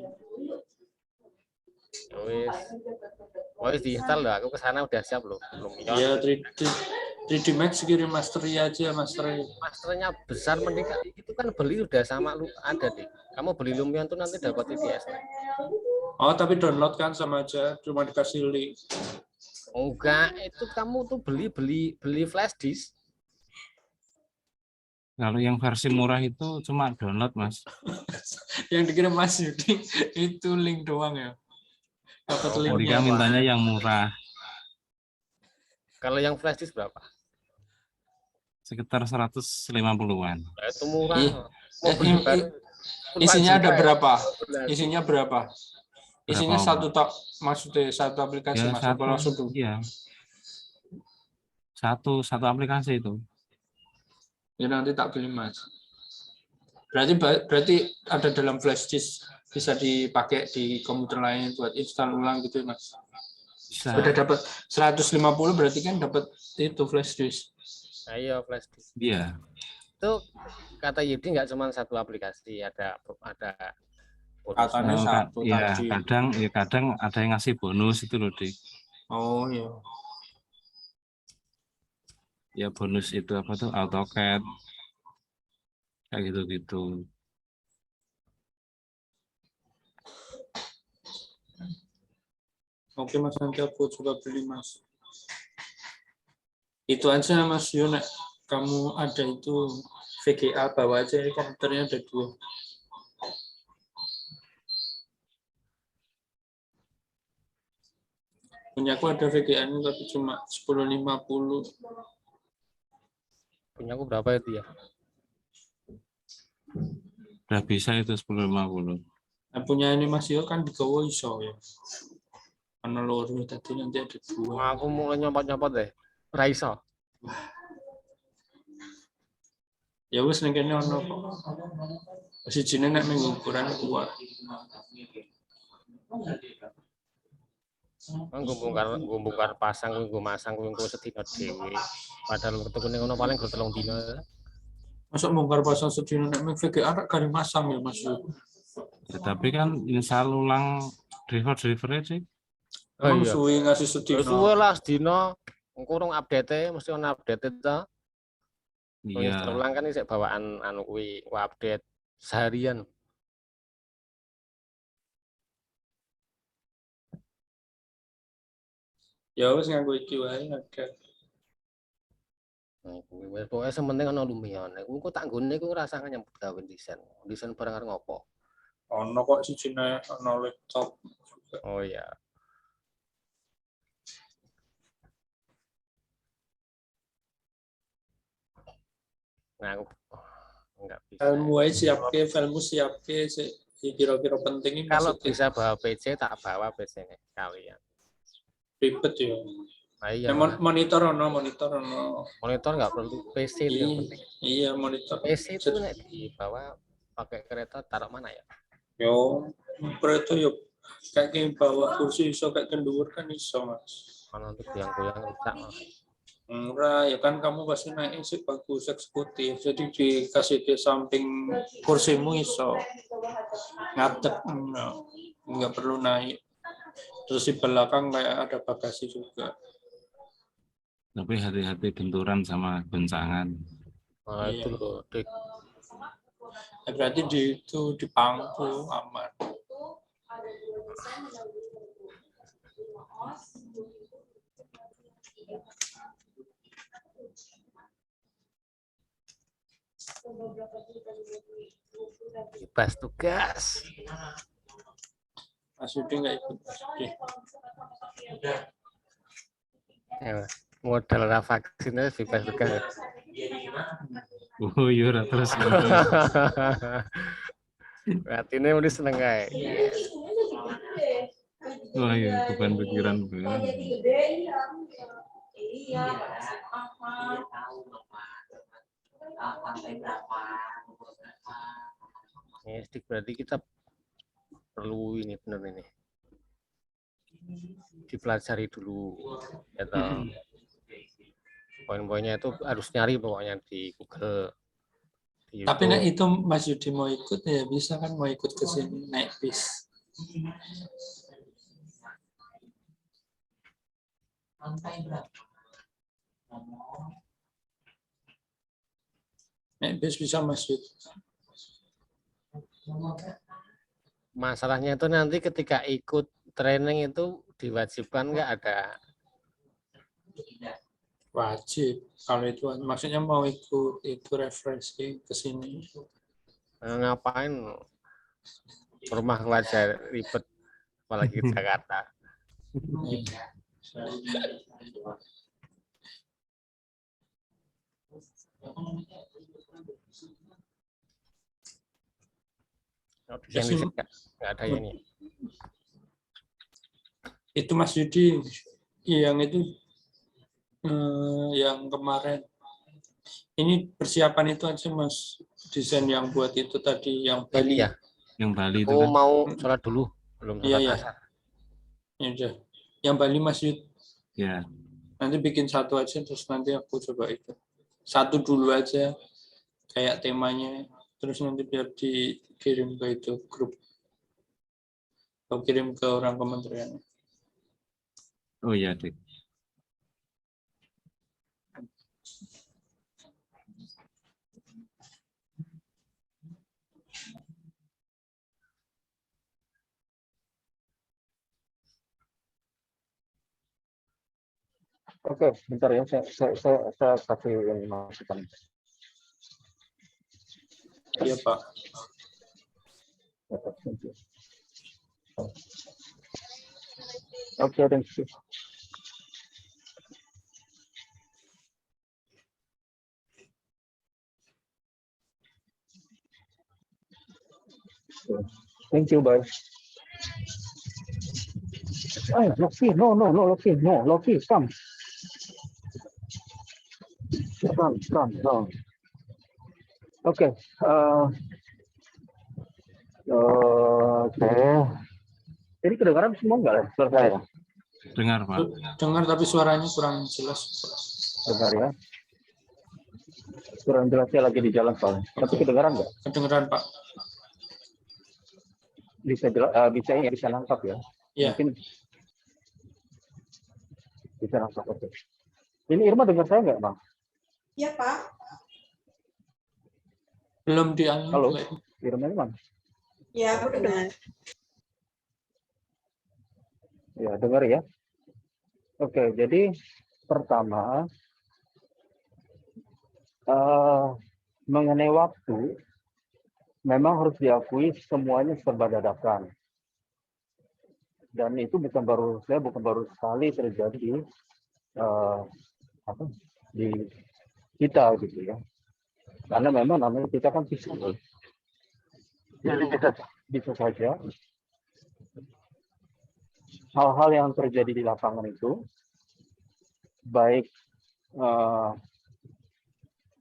Wis diinstal loh, aku kesana udah siap loh. Lumion. Iya, 3D Max kirim masternya aja, masternya besar mending itu kan beli udah sama lu ada deh. Kamu beli Lumion tuh nanti dapat IDS. Oh, tapi download kan sama aja, cuma dikasih link. Enggak, itu kamu tuh beli flash disk. Kalau yang versi murah itu cuma download Mas. Yang dikirim Mas Yudi itu link doang ya. Dapat linknya. Andika mintanya yang murah. Kalau yang flash disk berapa? Sekitar 150-an. Itu murah. Isinya ada berapa? Isinya berapa? Isinya maksudnya satu aplikasi ya, Mas, langsung tuh? Iya. Satu aplikasi itu. Ya nanti tak beli Mas. Berarti ada dalam flash disk, bisa dipakai di komputer lain buat install ulang gitu, Mas. Bisa. Udah dapat 150 berarti kan dapat itu flash disk. Ayo flash disk. Iya. Itu kata Yudi nggak cuma satu aplikasi, ada Katanya bonusnya. satu Ya, tadi. kadang ada yang ngasih bonus itu loh, Dik. Oh iya. Ya bonus itu apa tuh AutoCAD kayak gitu-gitu. Oke Mas, nanti aku coba beli Mas. Itu aja Mas Yunek. Kamu ada itu VGA, bawa aja, ini komputernya ada 2. Punya aku ada VGA ini tapi cuma 1050. Punya aku berapa itu ya? Udah bisa itu 1050. Nah, punya ini Mas Yo kan digawa iso ya. Ana loro tadi nanti ada 2. Aku mulai nyopot-nyopot deh. Raiso. Ya wis ning kene ono kok. Sijine nek ning ukuran kuat. Gue bongkar pasang, gue masang, gue sedina dewe. Padahal ketemu ning ngono paling gue 3 dino. Masuk bongkar pasang sedina nek ning VGA tak garing masang ya Mas Yo. Ya, tapi kan install ulang driver-drivernya sih. Oh Emang iya. suwi ngasih sedina. Suwe lah sedina. Engko urung update mesti ono update to. Iya. Ulang kan isih bawaan anu kuwi update seharian. Ya wis nganggo iki wae ada. Wis pokoke sementing ana Lumion. Iku tak nggone iku rasane nyambut gawe desain. Desain barang arep ngopo? Ono kok sijine ono laptop. Oh iya. Nah, aku enggak bisa. Filemu siapke kira-kira penting ini Kalau maksudnya bisa bawa PC tak bawa PC-nya kalian. ribet ya. Nah, iya. Monitor ono. Monitor nggak perlu PC itu yang penting. Iya, monitor. PC itu nek dibawa pakai kereta taruh mana ya? Yo, kereta yo kayak bawa kursi iso kayak kendur kan iso Mas. Kalau untuk goyang-goyang rusak. Murah ya kan, kamu pasti naik sih bagus eksekutif, jadi dikasih di samping kursimu iso ngadep, nggak perlu naik. Terus di belakang kayak ada bagasi juga. Tapi hati-hati benturan sama goncangan. Nah, itu loh, Dik. Ya, berarti di pangku aman. Bebas tugas. Mas Yudi nggak ikut Mas Yudi. Ya, modal vaksinnya bebas tugas. Oh iya, terus. Berarti ini udah seneng kayak. Wah iya, bukan pikiran gue. Ya, berarti kita perlu ini benar ini. Dipelajari dulu. Ya, poin-poinnya itu harus nyari pokoknya di Google. Di Tapi nek itu Mas Yudi mau ikut ya bisa kan, mau ikut ke sini naik bis. Naik bis bisa Mas Yudi. Masalahnya itu nanti ketika ikut training itu diwajibkan nggak ada? Wajib. Kalau itu maksudnya mau ikut itu refreshing ke sini. Ngapain rumah aja ribet apalagi Jakarta. Nggak ada ini. Itu Mas Yudi yang itu yang kemarin Ini persiapan itu aja Mas, desain yang buat itu tadi yang Bali. Iya. Yang Bali itu Aku kan. mau sholat dulu, belum Iya sholat ya. asar. Ya udah. Yang Bali Mas Yud. Ya. Nanti bikin satu aja terus nanti aku coba itu. Satu dulu aja kayak temanya. Terus nanti biar dikirim ke itu grup. Atau kirim ke orang kementerian. Oh iya, Dik. Oke, bentar ya, saya kasih ini masukan. Iya Pak. Oke, thank you. Thank you, bye. Oh, Loki, no, Loki, come. Come. Oke, oke. Ini kedengaran semua nggak ya suara saya? Dengar, Pak. Dengar tapi suaranya kurang jelas. Dengar ya. Kurang jelasnya lagi di jalan soalnya. Tapi kedengaran nggak? Kedengeran Pak. Bisa nangkap ya. Ya. Mungkin bisa nangkap. Oke. Ini Irma dengar saya nggak, Bang? Iya, Pak. Belum di Halo, Irma ini mana? Ya, aku dengar. Ya, dengar ya. Oke, jadi pertama mengenai waktu, memang harus diakui semuanya serba dadakan. Dan itu bukan baru sekali terjadi di kita gitu ya. Karena memang namanya kita kan visual. Jadi bisa saja hal-hal yang terjadi di lapangan itu, baik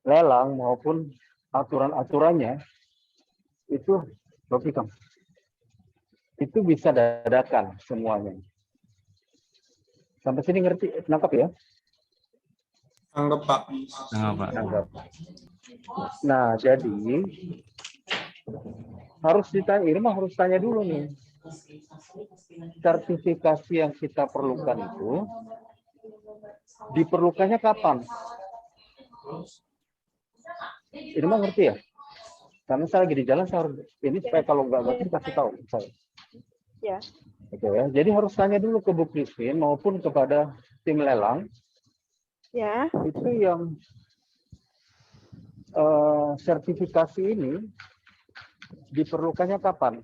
lelang maupun aturan-aturannya, itu logika. Itu bisa dadakan semuanya. Sampai sini ngerti, nangkap ya? Anggap Pak. Nangkap. Nah, jadi harus ditanya, Irma harus tanya dulu nih. Sertifikasi yang kita perlukan itu diperlukannya kapan? Irma ngerti ya? Karena saya lagi di jalan, saya harus ini supaya kalau nggak ngerti kasih tahu saya. Ya. Oke ya. Jadi harus tanya dulu ke Bu Christine maupun kepada tim lelang. Ya. Itu yang sertifikasi ini diperlukannya kapan?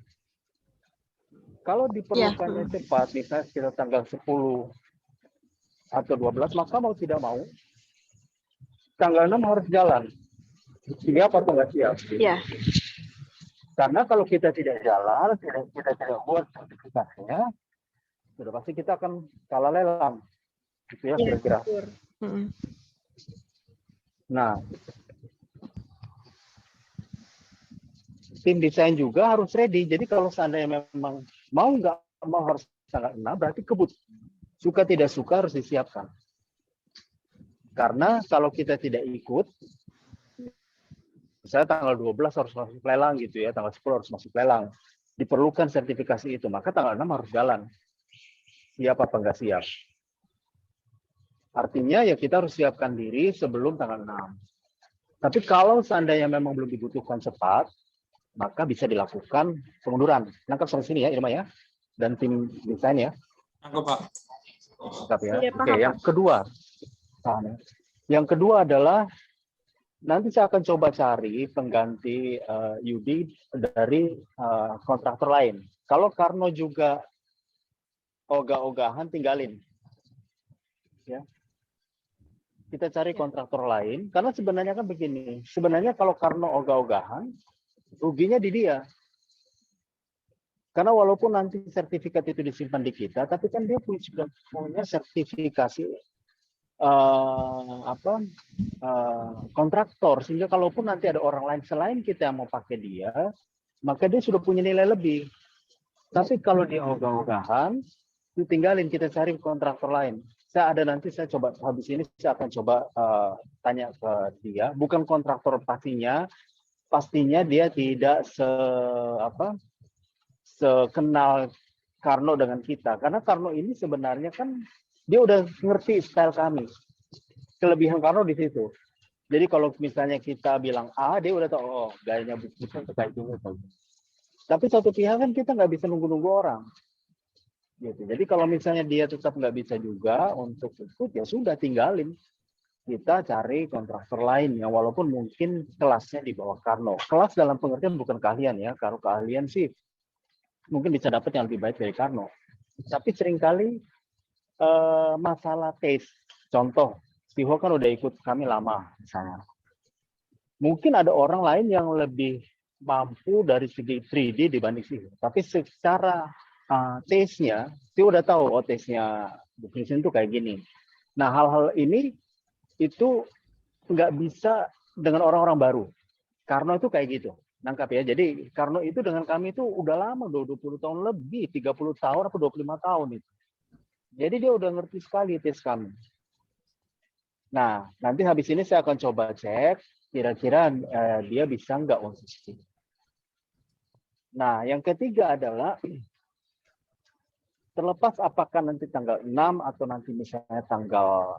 Kalau diperlukannya cepat, misalnya sekitar tanggal 10 atau 12, maka mau tidak mau, tanggal 6 harus jalan. Siap atau nggak siap? Ya. Karena kalau kita tidak jalan, kita tidak buat sertifikasinya, sudah pasti kita akan kalah lelang. Gitu ya, kira-kira. Nah, tim desain juga harus ready. Jadi kalau seandainya memang nggak mau harus tanggal 6, berarti kebut. Suka tidak suka harus disiapkan. Karena kalau kita tidak ikut, misalnya tanggal 12 harus masuk lelang gitu ya, tanggal 10 harus masuk lelang. Diperlukan sertifikasi itu, maka tanggal 6 harus jalan. Siap apa nggak siap? Artinya ya kita harus siapkan diri sebelum tanggal 6. Tapi kalau seandainya memang belum dibutuhkan cepat, maka bisa dilakukan pengunduran. Nangkap sampai sini ya, Irma ya, dan tim desain ya. Nangkap Pak. Nangkap ya. Iya, Oke, yang kedua adalah nanti saya akan coba cari pengganti Yudi dari kontraktor lain. Kalau Karno juga ogah-ogahan, tinggalin. Ya. Kita cari kontraktor lain, karena sebenarnya kan begini. Sebenarnya kalau Karno ogah-ogahan, ruginya di dia. Karena walaupun nanti sertifikat itu disimpan di kita, tapi kan dia sudah punya sertifikasi kontraktor, sehingga kalaupun nanti ada orang lain selain kita yang mau pakai dia, maka dia sudah punya nilai lebih. Tapi kalau dia ogah-ogahan, tinggalin, kita cari kontraktor lain. Saya coba habis ini saya akan coba tanya ke dia, bukan kontraktor pastinya dia tidak sekenal Karno dengan kita, karena Karno ini sebenarnya kan dia udah ngerti style kami. Kelebihan Karno di situ. Jadi kalau misalnya kita bilang A, dia udah tahu, oh gayanya bisa kayak gini. Tapi satu pihak kan kita nggak bisa nunggu-nunggu orang. Gitu. Jadi kalau misalnya dia tetap nggak bisa juga untuk ikut, ya sudah tinggalin. Kita cari kontraktor lain yang walaupun mungkin kelasnya di bawah Karno. Kelas dalam pengertian bukan keahlian ya. Kalau keahlian sih mungkin bisa dapat yang lebih baik dari Karno. Tapi seringkali masalah taste. Contoh, Siho kan udah ikut kami lama misalnya. Mungkin ada orang lain yang lebih mampu dari segi 3D dibanding Siho. Tapi secara taste-nya, Siho udah tahu, oh taste-nya Bu Christine tuh kayak gini. Nah, hal-hal ini itu nggak bisa dengan orang-orang baru. Karno itu kayak gitu. Nangkap ya. Jadi Karno itu dengan kami itu udah lama, 20 tahun lebih, 30 tahun atau 25 tahun itu. Jadi dia udah ngerti sekali tes kami. Nah, nanti habis ini saya akan coba cek kira-kira dia bisa nggak untuk sini. Nah, yang ketiga adalah terlepas apakah nanti tanggal 6 atau nanti misalnya tanggal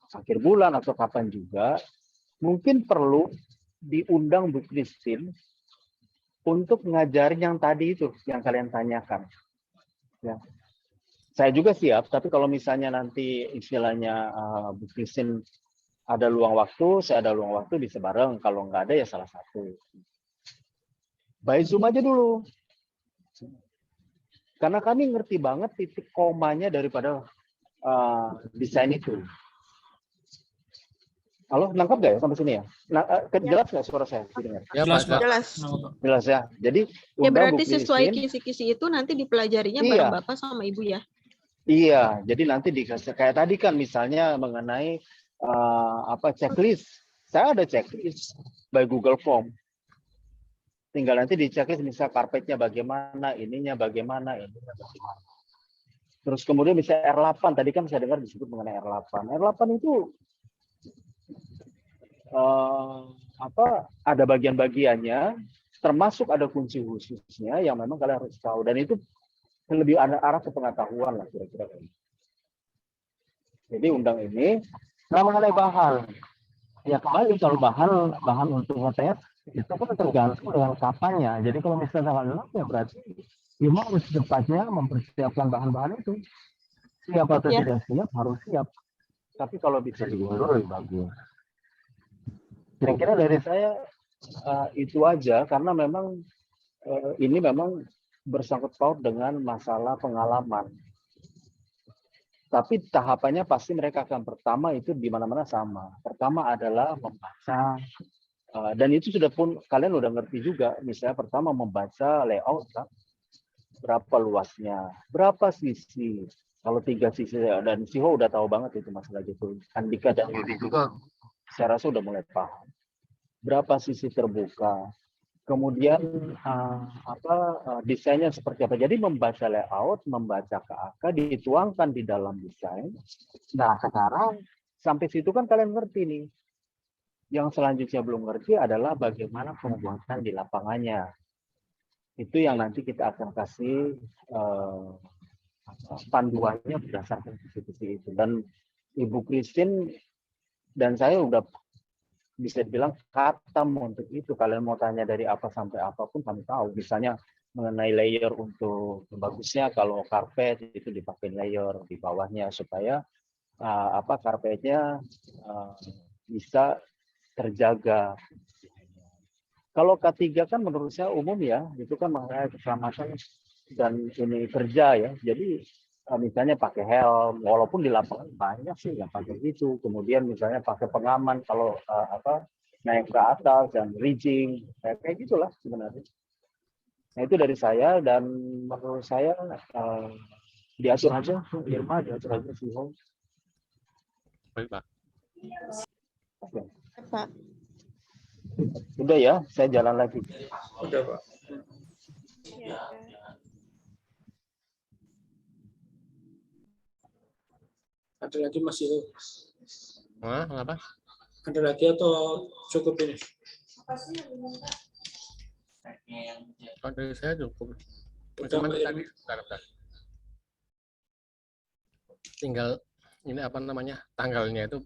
akhir bulan atau kapan juga, mungkin perlu diundang Bu Christine untuk ngajarin yang tadi itu, yang kalian tanyakan. Ya. Saya juga siap, tapi kalau misalnya nanti istilahnya Bu Christine ada luang waktu, saya ada luang waktu, bisa bareng. Kalau nggak ada ya salah satu. By Zoom aja dulu. Karena kami ngerti banget titik komanya daripada desain itu. Halo, nangkap nggak ya sampai sini ya? Jelas nggak suara saya? Ya, Jelas, Pak. Jelas. Jelas ya. Jadi Ya undang Bu berarti sesuai Christine. kisi-kisi itu nanti dipelajarinya Iya. bareng Bapak sama Ibu ya. Iya, jadi nanti dikasih kayak tadi kan misalnya mengenai checklist. Saya ada checklist by Google Form. Tinggal nanti di checklist misal karpetnya bagaimana, ininya bagaimana. Terus kemudian bisa R8, tadi kan saya dengar disebut mengenai R8. R8 itu ada bagian-bagiannya, termasuk ada kunci khususnya yang memang kalian harus tahu, dan itu lebih arah ke pengetahuan lah kira-kira. Jadi undang ini. Nah, mengenai bahan, ya kembali kalau bahan untuk ngetes itu kan tergantung dengan kapannya. Jadi kalau misalnya tanggal 6 ya berarti memang harus secepatnya mempersiapkan bahan-bahan itu. Siap atau tidak siap harus siap. Tapi kalau bisa diundur lebih bagus. Kira-kira dari saya itu aja, karena memang ini memang bersangkut paut dengan masalah pengalaman. Tapi tahapannya pasti mereka akan pertama itu di mana-mana sama. Pertama adalah membaca, dan itu sudah pun kalian udah ngerti juga. Misalnya pertama membaca layout, kan? Berapa luasnya, berapa sisi. Kalau 3 sisi, dan Siho udah tahu banget itu masalah gitu. Andika dan Yudi juga saya rasa udah mulai paham. Berapa sisi terbuka. Kemudian desainnya seperti apa. Jadi membaca layout, membaca KAK, dituangkan di dalam desain. Nah sekarang sampai situ kan kalian ngerti nih. Yang selanjutnya belum ngerti adalah bagaimana pembuatan di lapangannya. Itu yang nanti kita akan kasih panduannya berdasarkan kisi-kisi itu. Dan Ibu Christine dan saya udah bisa dibilang katam untuk itu. Kalian mau tanya dari apa sampai apapun kami tahu. Misalnya mengenai layer untuk bagusnya kalau karpet itu dipakai layer di bawahnya supaya karpetnya bisa terjaga. Kalau K3 kan menurut saya umum ya, itu kan mengenai keselamatan dan ini kerja ya. Jadi misalnya pakai helm, walaupun di lapangan banyak sih yang pakai gitu. Kemudian misalnya pakai pengaman kalau naik ke atas dan rigging, kayak gitulah sebenarnya. Nah itu dari saya, dan menurut saya diatur aja, Irma diatur aja Siho. Baik, Pak. Pak. Udah ya, saya jalan lagi. Udah, Pak. Ada lagi Mas Yo? Wah, kenapa? Ada lagi atau cukup ini? Kalau dari saya cukup. Udah, Cuman Mbak tadi Irma. bentar. Tinggal ini apa namanya, tanggalnya itu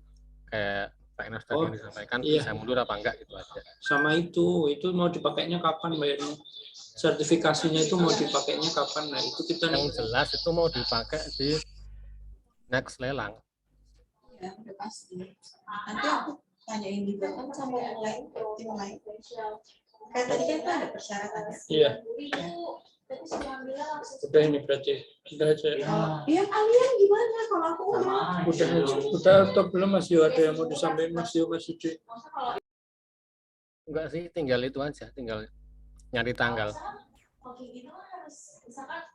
kayak Pak Enos tadi yang disampaikan, iya. bisa mundur apa enggak gitu aja. Sama itu mau dipakainya kapan Mbak Irma? Sertifikasinya itu mau dipakainya kapan? Nah itu kita nih. Yang jelas itu mau dipakai di next lelang. Ya, udah pasti. Nanti aku tanyain juga kan sama yang lain, tim lain. Kayak tadi kan itu ada persyaratannya. Iya. Udah ini berarti. Udah aja. Ya kalian gimana kalau aku udah? Udah aja. Udah atau belum Mas Yo? Ada yang mau disampaikan Mas Yo, Mas Yudi? Enggak sih, tinggal itu aja, tinggal nyari tanggal.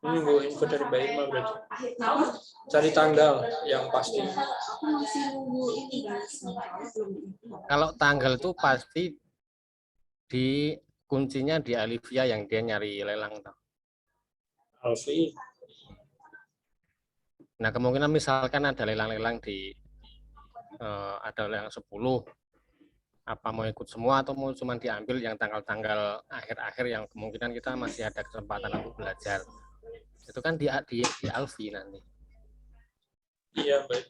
Ini gue info dari Mbak Irma berarti. Cari tanggal yang pasti. Aku masih nunggu ini guys. Kalau tanggal itu pasti di kuncinya di Alivia yang dia nyari lelang. Alfi. Nah, kemungkinan misalkan ada lelang-lelang di ada lelang 10, apa mau ikut semua atau mau cuma diambil yang tanggal-tanggal akhir-akhir yang kemungkinan kita masih ada kesempatan untuk belajar. Itu kan di Alfi nanti. Iya, baik.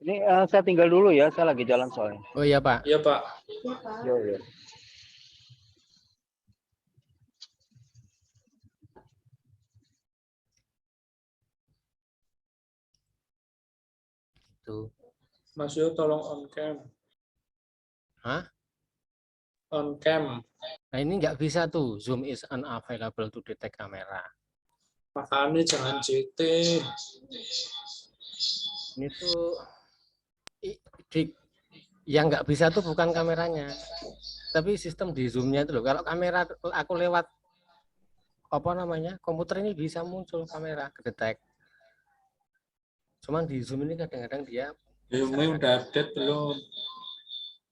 Ini saya tinggal dulu ya, saya lagi jalan soalnya. Oh iya, Pak. Iya, Pak. Yo. Tuh. Mas Yo tolong on cam. Hah? On cam. Nah, ini nggak bisa tuh. Zoom is unavailable to detect kamera. Makanya jangan JT. Ini tuh yang nggak bisa tuh bukan kameranya, tapi sistem di zoomnya itu loh. Kalau kamera aku lewat apa namanya komputer ini bisa muncul kamera kedetek. Cuman di zoom ini kadang-kadang dia. Zoom-nya udah update belum?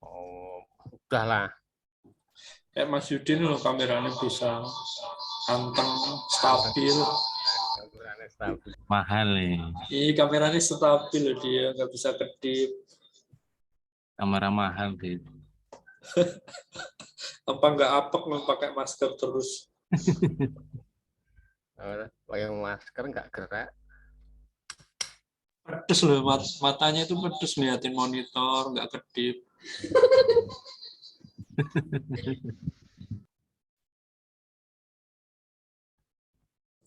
Oh, udahlah. Kayak Mas Yudin loh kameranya bisa anteng, stabil. Mahal nih. Iya, kameranya stabil loh dia, nggak bisa kedip. Kamera mahal gitu. Apa nggak apek mau pakai masker terus? Pakai masker nggak gerak. Pedes loh, matanya itu pedes liatin monitor, nggak kedip.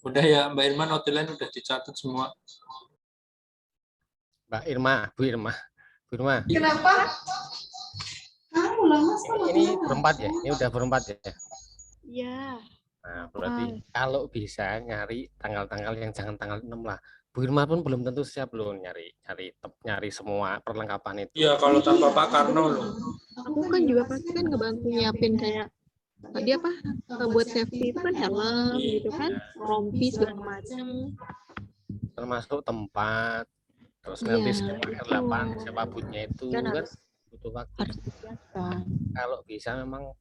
Udah ya, Mbak Irma, notilan udah dicatat semua. Mbak Irma, Bu Irma. Kenapa? Kamu lama sama Ini berempat ya? Ini udah berempat ya? Iya. Nah, berarti kalau bisa nyari tanggal-tanggal yang jangan tanggal 6 lah. Bu Irma pun belum tentu siap loh nyari semua perlengkapan itu. Iya, kalau tanpa Pak Karno loh. Aku kan juga pasti kan ngebantu nyiapin kayak dia apa buat safety itu kan helm gitu kan, rompi segala macam. Termasuk tempat, terus Iya, nanti siapa betul. bootnya itu Kan kan harus butuh waktu. disiapkan. Kalau bisa memang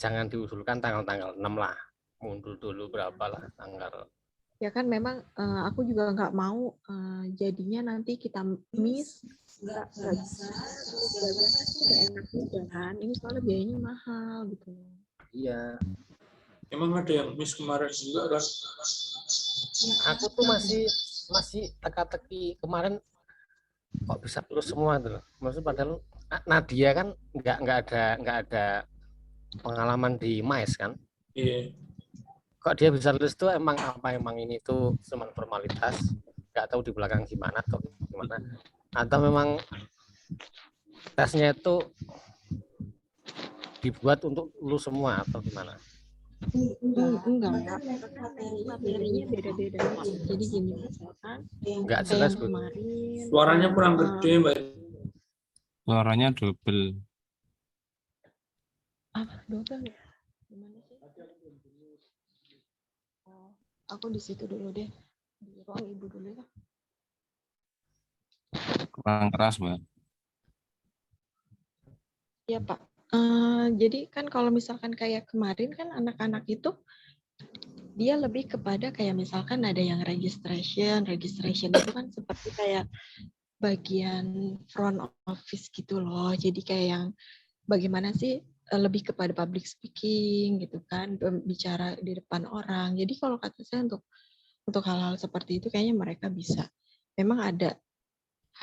jangan diusulkan tanggal-tanggal 6 lah. Mundur dulu berapa lah tanggal. Ya kan memang aku juga nggak mau jadinya nanti kita miss nggak bisa nggak enak juga kan, ini soalnya biayanya mahal gitu. Iya. Emang ada yang miss kemarin juga kan? Aku tuh masih teka-teki kemarin kok bisa lulus semua tuh. Maksudnya padahal Nadia kan nggak ada pengalaman di MAIS kan? Iya. Kok dia bisa lulus tuh emang ini tuh cuma formalitas, nggak tahu di belakang gimana atau gimana, atau memang tesnya itu dibuat untuk lulus semua atau gimana? Enggak, materinya beda-beda. Jadi gini misalkan Nggak kayak jelas yang kemarin Suaranya kurang gede, Mbak. Suaranya double. double ya? Gimana sih? Oh, aku di situ dulu deh, di ruang ibu dulu ya. kurang keras, Mbak. Ya Pak. Jadi kan kalau misalkan kayak kemarin kan anak-anak itu dia lebih kepada kayak misalkan ada yang registration itu kan seperti kayak bagian front office gitu loh. Jadi kayak yang bagaimana sih lebih kepada public speaking gitu kan, bicara di depan orang. Jadi kalau kata saya untuk hal-hal seperti itu kayaknya mereka bisa. Memang ada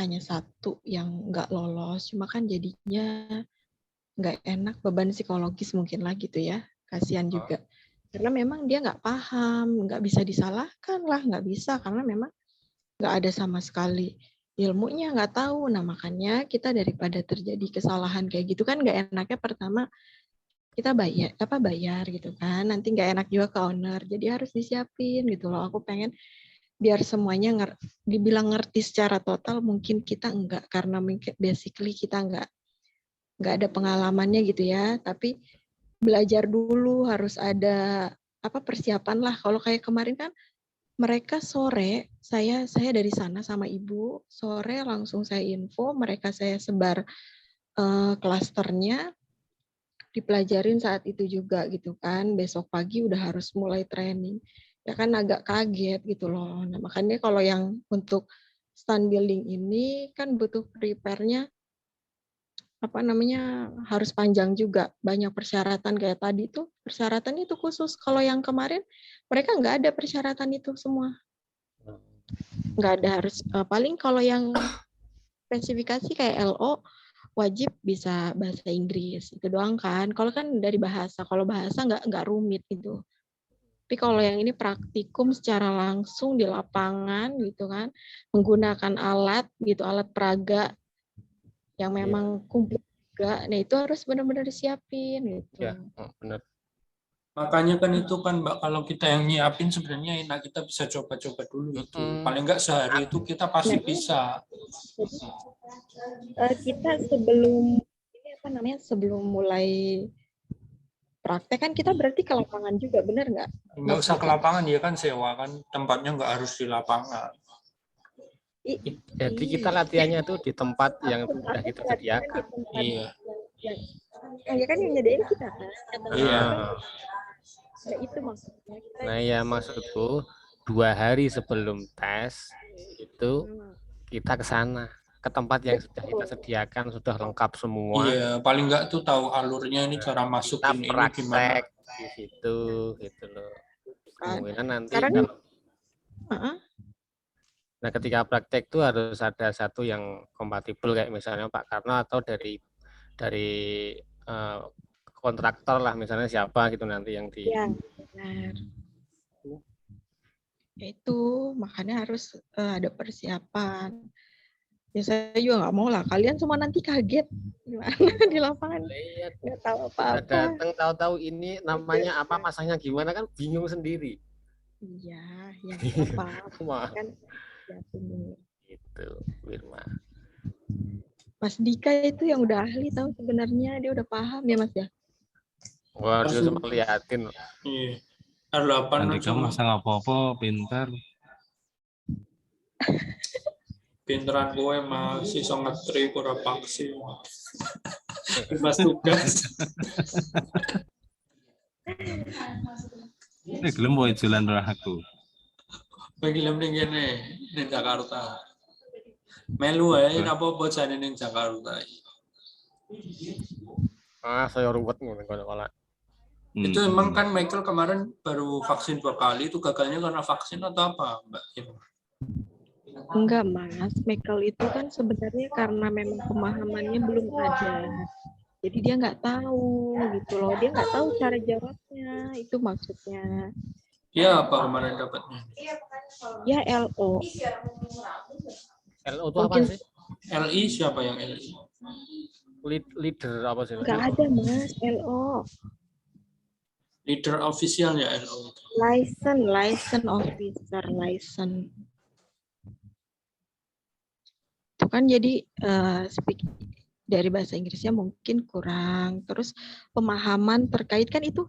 hanya satu yang nggak lolos, cuma kan jadinya nggak enak, beban psikologis mungkin lah gitu ya, kasihan juga. Karena memang dia nggak paham, nggak bisa disalahkan lah, nggak bisa karena memang nggak ada sama sekali ilmunya, nggak tahu. Nah makanya kita daripada terjadi kesalahan kayak gitu kan nggak enaknya pertama kita bayar gitu kan, nanti nggak enak juga ke owner, jadi harus disiapin gitu loh. Aku pengen biar semuanya dibilang ngerti secara total, mungkin kita enggak karena basically kita nggak ada pengalamannya gitu ya, tapi belajar dulu, harus ada persiapan lah. Kalau kayak kemarin kan mereka sore, saya dari sana sama ibu, sore langsung saya info, mereka saya sebar klasternya, dipelajarin saat itu juga gitu kan, besok pagi udah harus mulai training. Ya kan agak kaget gitu loh. Nah makanya kalau yang untuk stand building ini kan butuh prepare-nya harus panjang juga, banyak persyaratan kayak tadi tuh, persyaratannya itu khusus. Kalau yang kemarin mereka nggak ada persyaratan itu semua, nggak ada. Harus paling kalau yang spesifikasi kayak LO wajib bisa bahasa Inggris itu doang kan. Kalau kan dari bahasa, kalau bahasa nggak rumit gitu. Tapi kalau yang ini praktikum secara langsung di lapangan gitu kan, menggunakan alat gitu, alat peraga yang memang kumpul juga, nah itu harus benar-benar disiapin gitu. Ya, benar. Makanya kan itu kan Mbak, kalau kita yang nyiapin sebenarnya enak, kita bisa coba-coba dulu itu. Paling enggak sehari itu kita pasti bisa. Kita sebelum mulai praktek kan kita berarti ke lapangan juga, benar nggak? Nggak usah ke lapangan, ya kan sewa kan, tempatnya nggak harus di lapangan. Jadi kita latihannya tuh di tempat yang sudah kita sediakan. Iya. Ya kan yang nyediain kita kan. Iya. Nah, itu maksudnya. Nah ya maksudku 2 hari sebelum tes itu kita ke sana, ke tempat yang sudah kita sediakan, sudah lengkap semua. Iya, paling nggak tuh tahu alurnya ini, cara masukin kita ini gimana. di situ gitu loh. Kemungkinan nanti nah ketika praktek tuh harus ada satu yang kompatibel kayak misalnya Pak Karno atau dari kontraktor lah misalnya, siapa gitu nanti yang di. Ya, benar. Itu makanya harus ada persiapan. Ya saya juga nggak mau lah kalian semua nanti kaget gimana di lapangan, nggak tahu apa-apa. Datang tahu-tahu ini namanya apa, masangnya gimana, kan bingung sendiri. Iya, ya apa kan ya itu Wirma. Mas Dika itu yang udah ahli tahu sebenarnya, dia udah paham ya Mas ya. Wah, dia cuma liatin. Iya. R8 Dika masa nggak apa-apa, pintar. Pinteran gue masih so ngetri kurang paksi. Pas tugas. Gelem wae jalan aku. Bagi lemring gini di Jakarta. Melu ae napa bocane ning Jakarta. Saya ruwet ngono kalau. Itu emang kan Michael kemarin baru vaksin 2 kali, itu gagalnya karena vaksin atau apa, Mbak? Enggak Mas, Michael itu kan sebenarnya karena memang pemahamannya belum ada. Jadi dia nggak tahu gitu loh, dia nggak tahu cara jawabnya, itu maksudnya. Iya, apa kemarin dapatnya? Ya LO. LO itu apa sih? LI siapa yang LI? Leader apa sih? Nggak ada Mas, LO. Leader official ya LO itu. License officer, license. Itu kan jadi speak dari bahasa Inggrisnya mungkin kurang, terus pemahaman terkait kan itu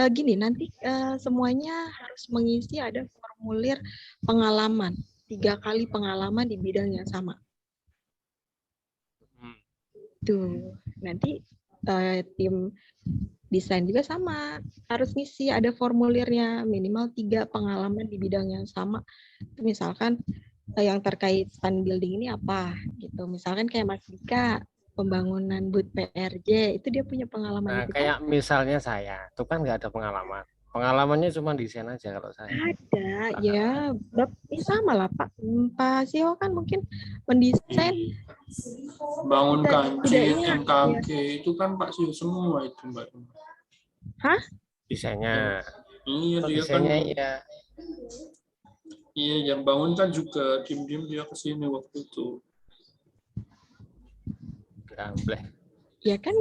gini, nanti semuanya harus mengisi ada formulir pengalaman, 3 kali pengalaman di bidang yang sama. Gitu. Nanti tim desain juga sama, harus ngisi, ada formulirnya, minimal 3 pengalaman di bidang yang sama. Misalkan yang terkait stand building ini apa gitu. Misalkan kayak Mas Dika, pembangunan booth PRJ, itu dia punya pengalaman Nah, itu kayak kan? misalnya saya, itu kan nggak ada pengalaman. Pengalamannya cuma desain aja kalau saya. Ada, ya, sama lah Pak. Pak Sio kan mungkin mendesain. Bangun Kita kancing, tidaknya, MKG itu kan Pak Sio semua itu Mbak. hah? Desainnya. Iya Kalau dia kan, desainnya iya. iya yang bangun kan juga diem-diem dia kesini waktu itu. Gambleh. Ya kan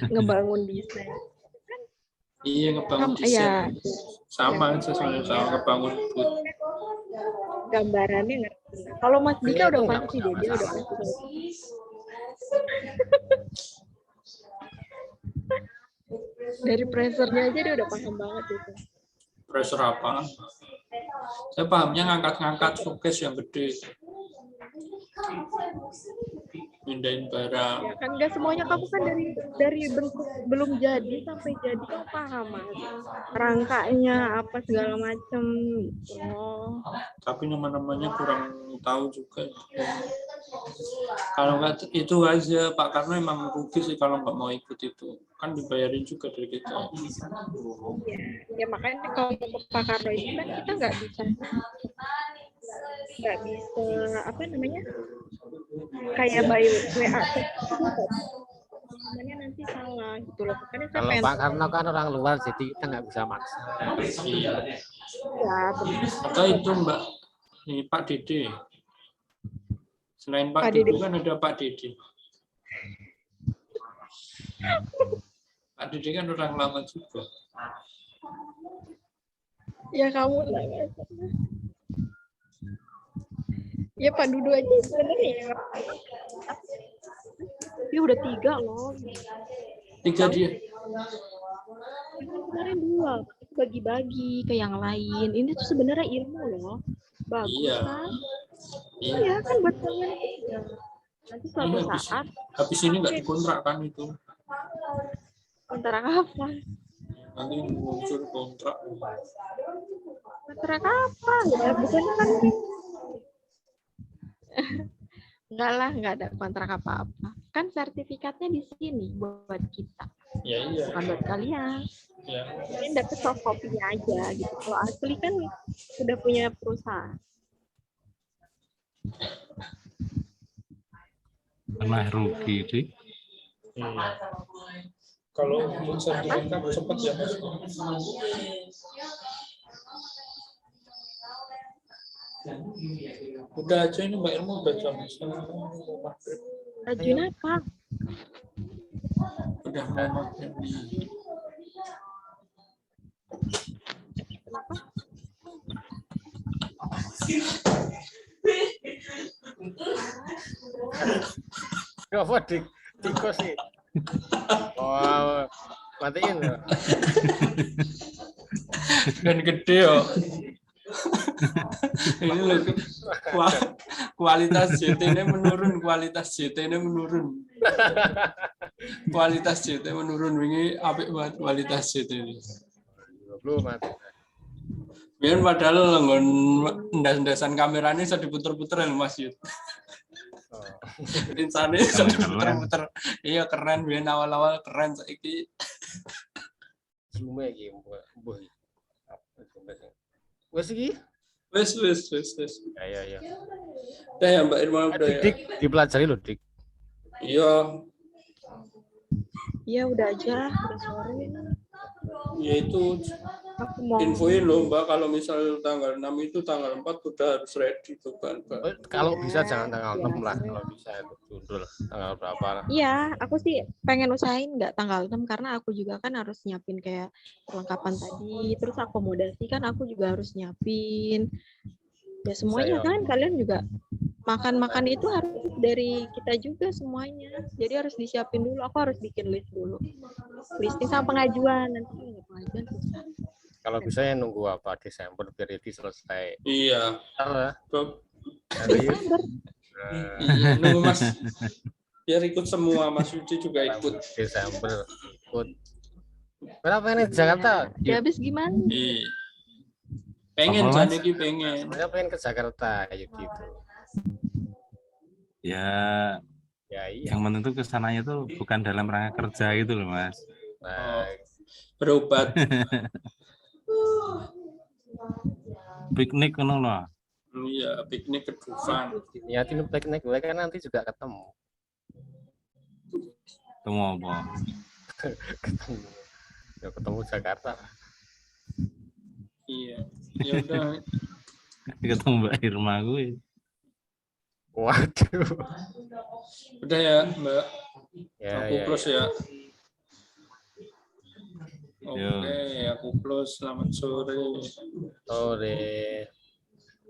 ngebangun desain. Iya ngebangun Ya, desain. Sama aja soalnya sama ngebangun booth. gambarannya ngerti. Kalau Mas Dika Itu udah nggak pasti deh, dia udah masalah. pasti. Dari pressure-nya aja dia udah paham banget itu. Pressure apa? Saya pahamnya ngangkat-ngangkat showcase yang gede. Mindahin barang. Ya kan nggak semuanya kamu kan dari bentuk belum jadi sampai jadi kamu paham Mas. Rangkanya apa segala macem. Oh. Tapi nama-namanya kurang tahu juga. Kalau nggak itu aja Pak, karena emang rugi sih kalau nggak mau ikut itu. Kan dibayarin juga dari kita. Ya makanya kalau ke Pak Karno itu kan kita nggak bisa apa namanya kayak by WA namanya nanti salah gitu loh. Makanya saya Kalau pengen Pak Karno kan orang luar, jadi kita nggak bisa maksa. Iya. ya, Atau itu Mbak, ini Pak Dede. Selain Pak Pak Dede Dede. kan ada Pak Dede. Pak Dede kan orang lama juga. Ya kamu lah. Ya Pak Dudu aja sebenarnya ya. Dia udah 3 loh. 3 dia. Kemarin 2, bagi-bagi ke yang lain. Ini tuh sebenarnya ilmu loh. Bagus Iya. kan? Iya. Iya kan buat kalian. Nanti suatu Ini saat habis ini nggak dikontrak kan itu. kontrak apa? Nanti muncul kontrak. Kontrak apa? Ya bukannya kan enggak lah, enggak ada kontrak apa-apa. Kan sertifikatnya di sini buat kita. Ya iya. Bukan buat kalian. Ya. Kalian dapat soft copy-nya aja gitu. Kalau asli kan sudah punya perusahaan. Pernah rugi sih. Iya. Kalau untuk sertifikat cepat ya Mas. Udah aja ini Mbak Irma udah jam maghrib. Rajin apa? Udah mau maghrib. Apa tikus sih? Oh, matiin loh. Dan gede yo. Ini loh kualitas JT-nya menurun, kualitas JT-nya menurun. Kualitas JT menurun wingi apik banget kualitas JT ini. Belum mati. Biar padahal nggon ndas-ndasan kameranya bisa diputer-puter ya Mas Yud. Insane bisa diputer-puter. Iya keren biar awal-awal keren saiki. Cuma iki mbuh. Wes iki? Wes. Ya. Dah ya Mbak Irma udah ya. Dik, dipelajari loh, Dik. Iya, Iya udah aja, udah sore. ya itu Aku mau infoin loh Mbak kalau misal tanggal 6 itu tanggal 4 udah harus ready tuh kan Mbak. Kalau bisa jangan tanggal 6 lah, kalau bisa itu judul tanggal berapa lah. Iya, aku sih pengen usahain nggak tanggal 6 karena aku juga kan harus nyiapin kayak perlengkapan tadi, terus akomodasi kan aku juga harus nyiapin. Ya semuanya Saya- kan kalian juga makan-makan itu harus dari kita juga semuanya. Jadi harus disiapin dulu, aku harus bikin list dulu. Listing sama pengajuan, nanti pengajuan susah. Kalau bisa ya nunggu apa Desember biar ready selesai. Iya. Salah. Bob. Ada yuk. Sabar. Iya, nunggu Mas. Biar ikut semua, Mas Yudi juga ikut. Desember ikut. Berapa ini di Jakarta? Ya habis gimana? Iya. Pengen Apa, Mas? jane iki pengen. Saya pengen ke Jakarta kayak gitu. Ya, Ya iya. yang penting tuh kesananya tuh bukan dalam rangka kerja gitu loh, Mas. Nah, Berobat. Piknik kan loh. Iya, piknik ke Dufan. niatin piknik gue kan nanti juga ketemu. Ketemu apa? Ketemu. Ya ketemu Jakarta. Iya. Ya udah. Ketemu Mbak Irma gue. Waduh. Udah ya, Mbak. Ya, Aku ya, close ya. ya. Oke, aku close. Selamat sore. Sore.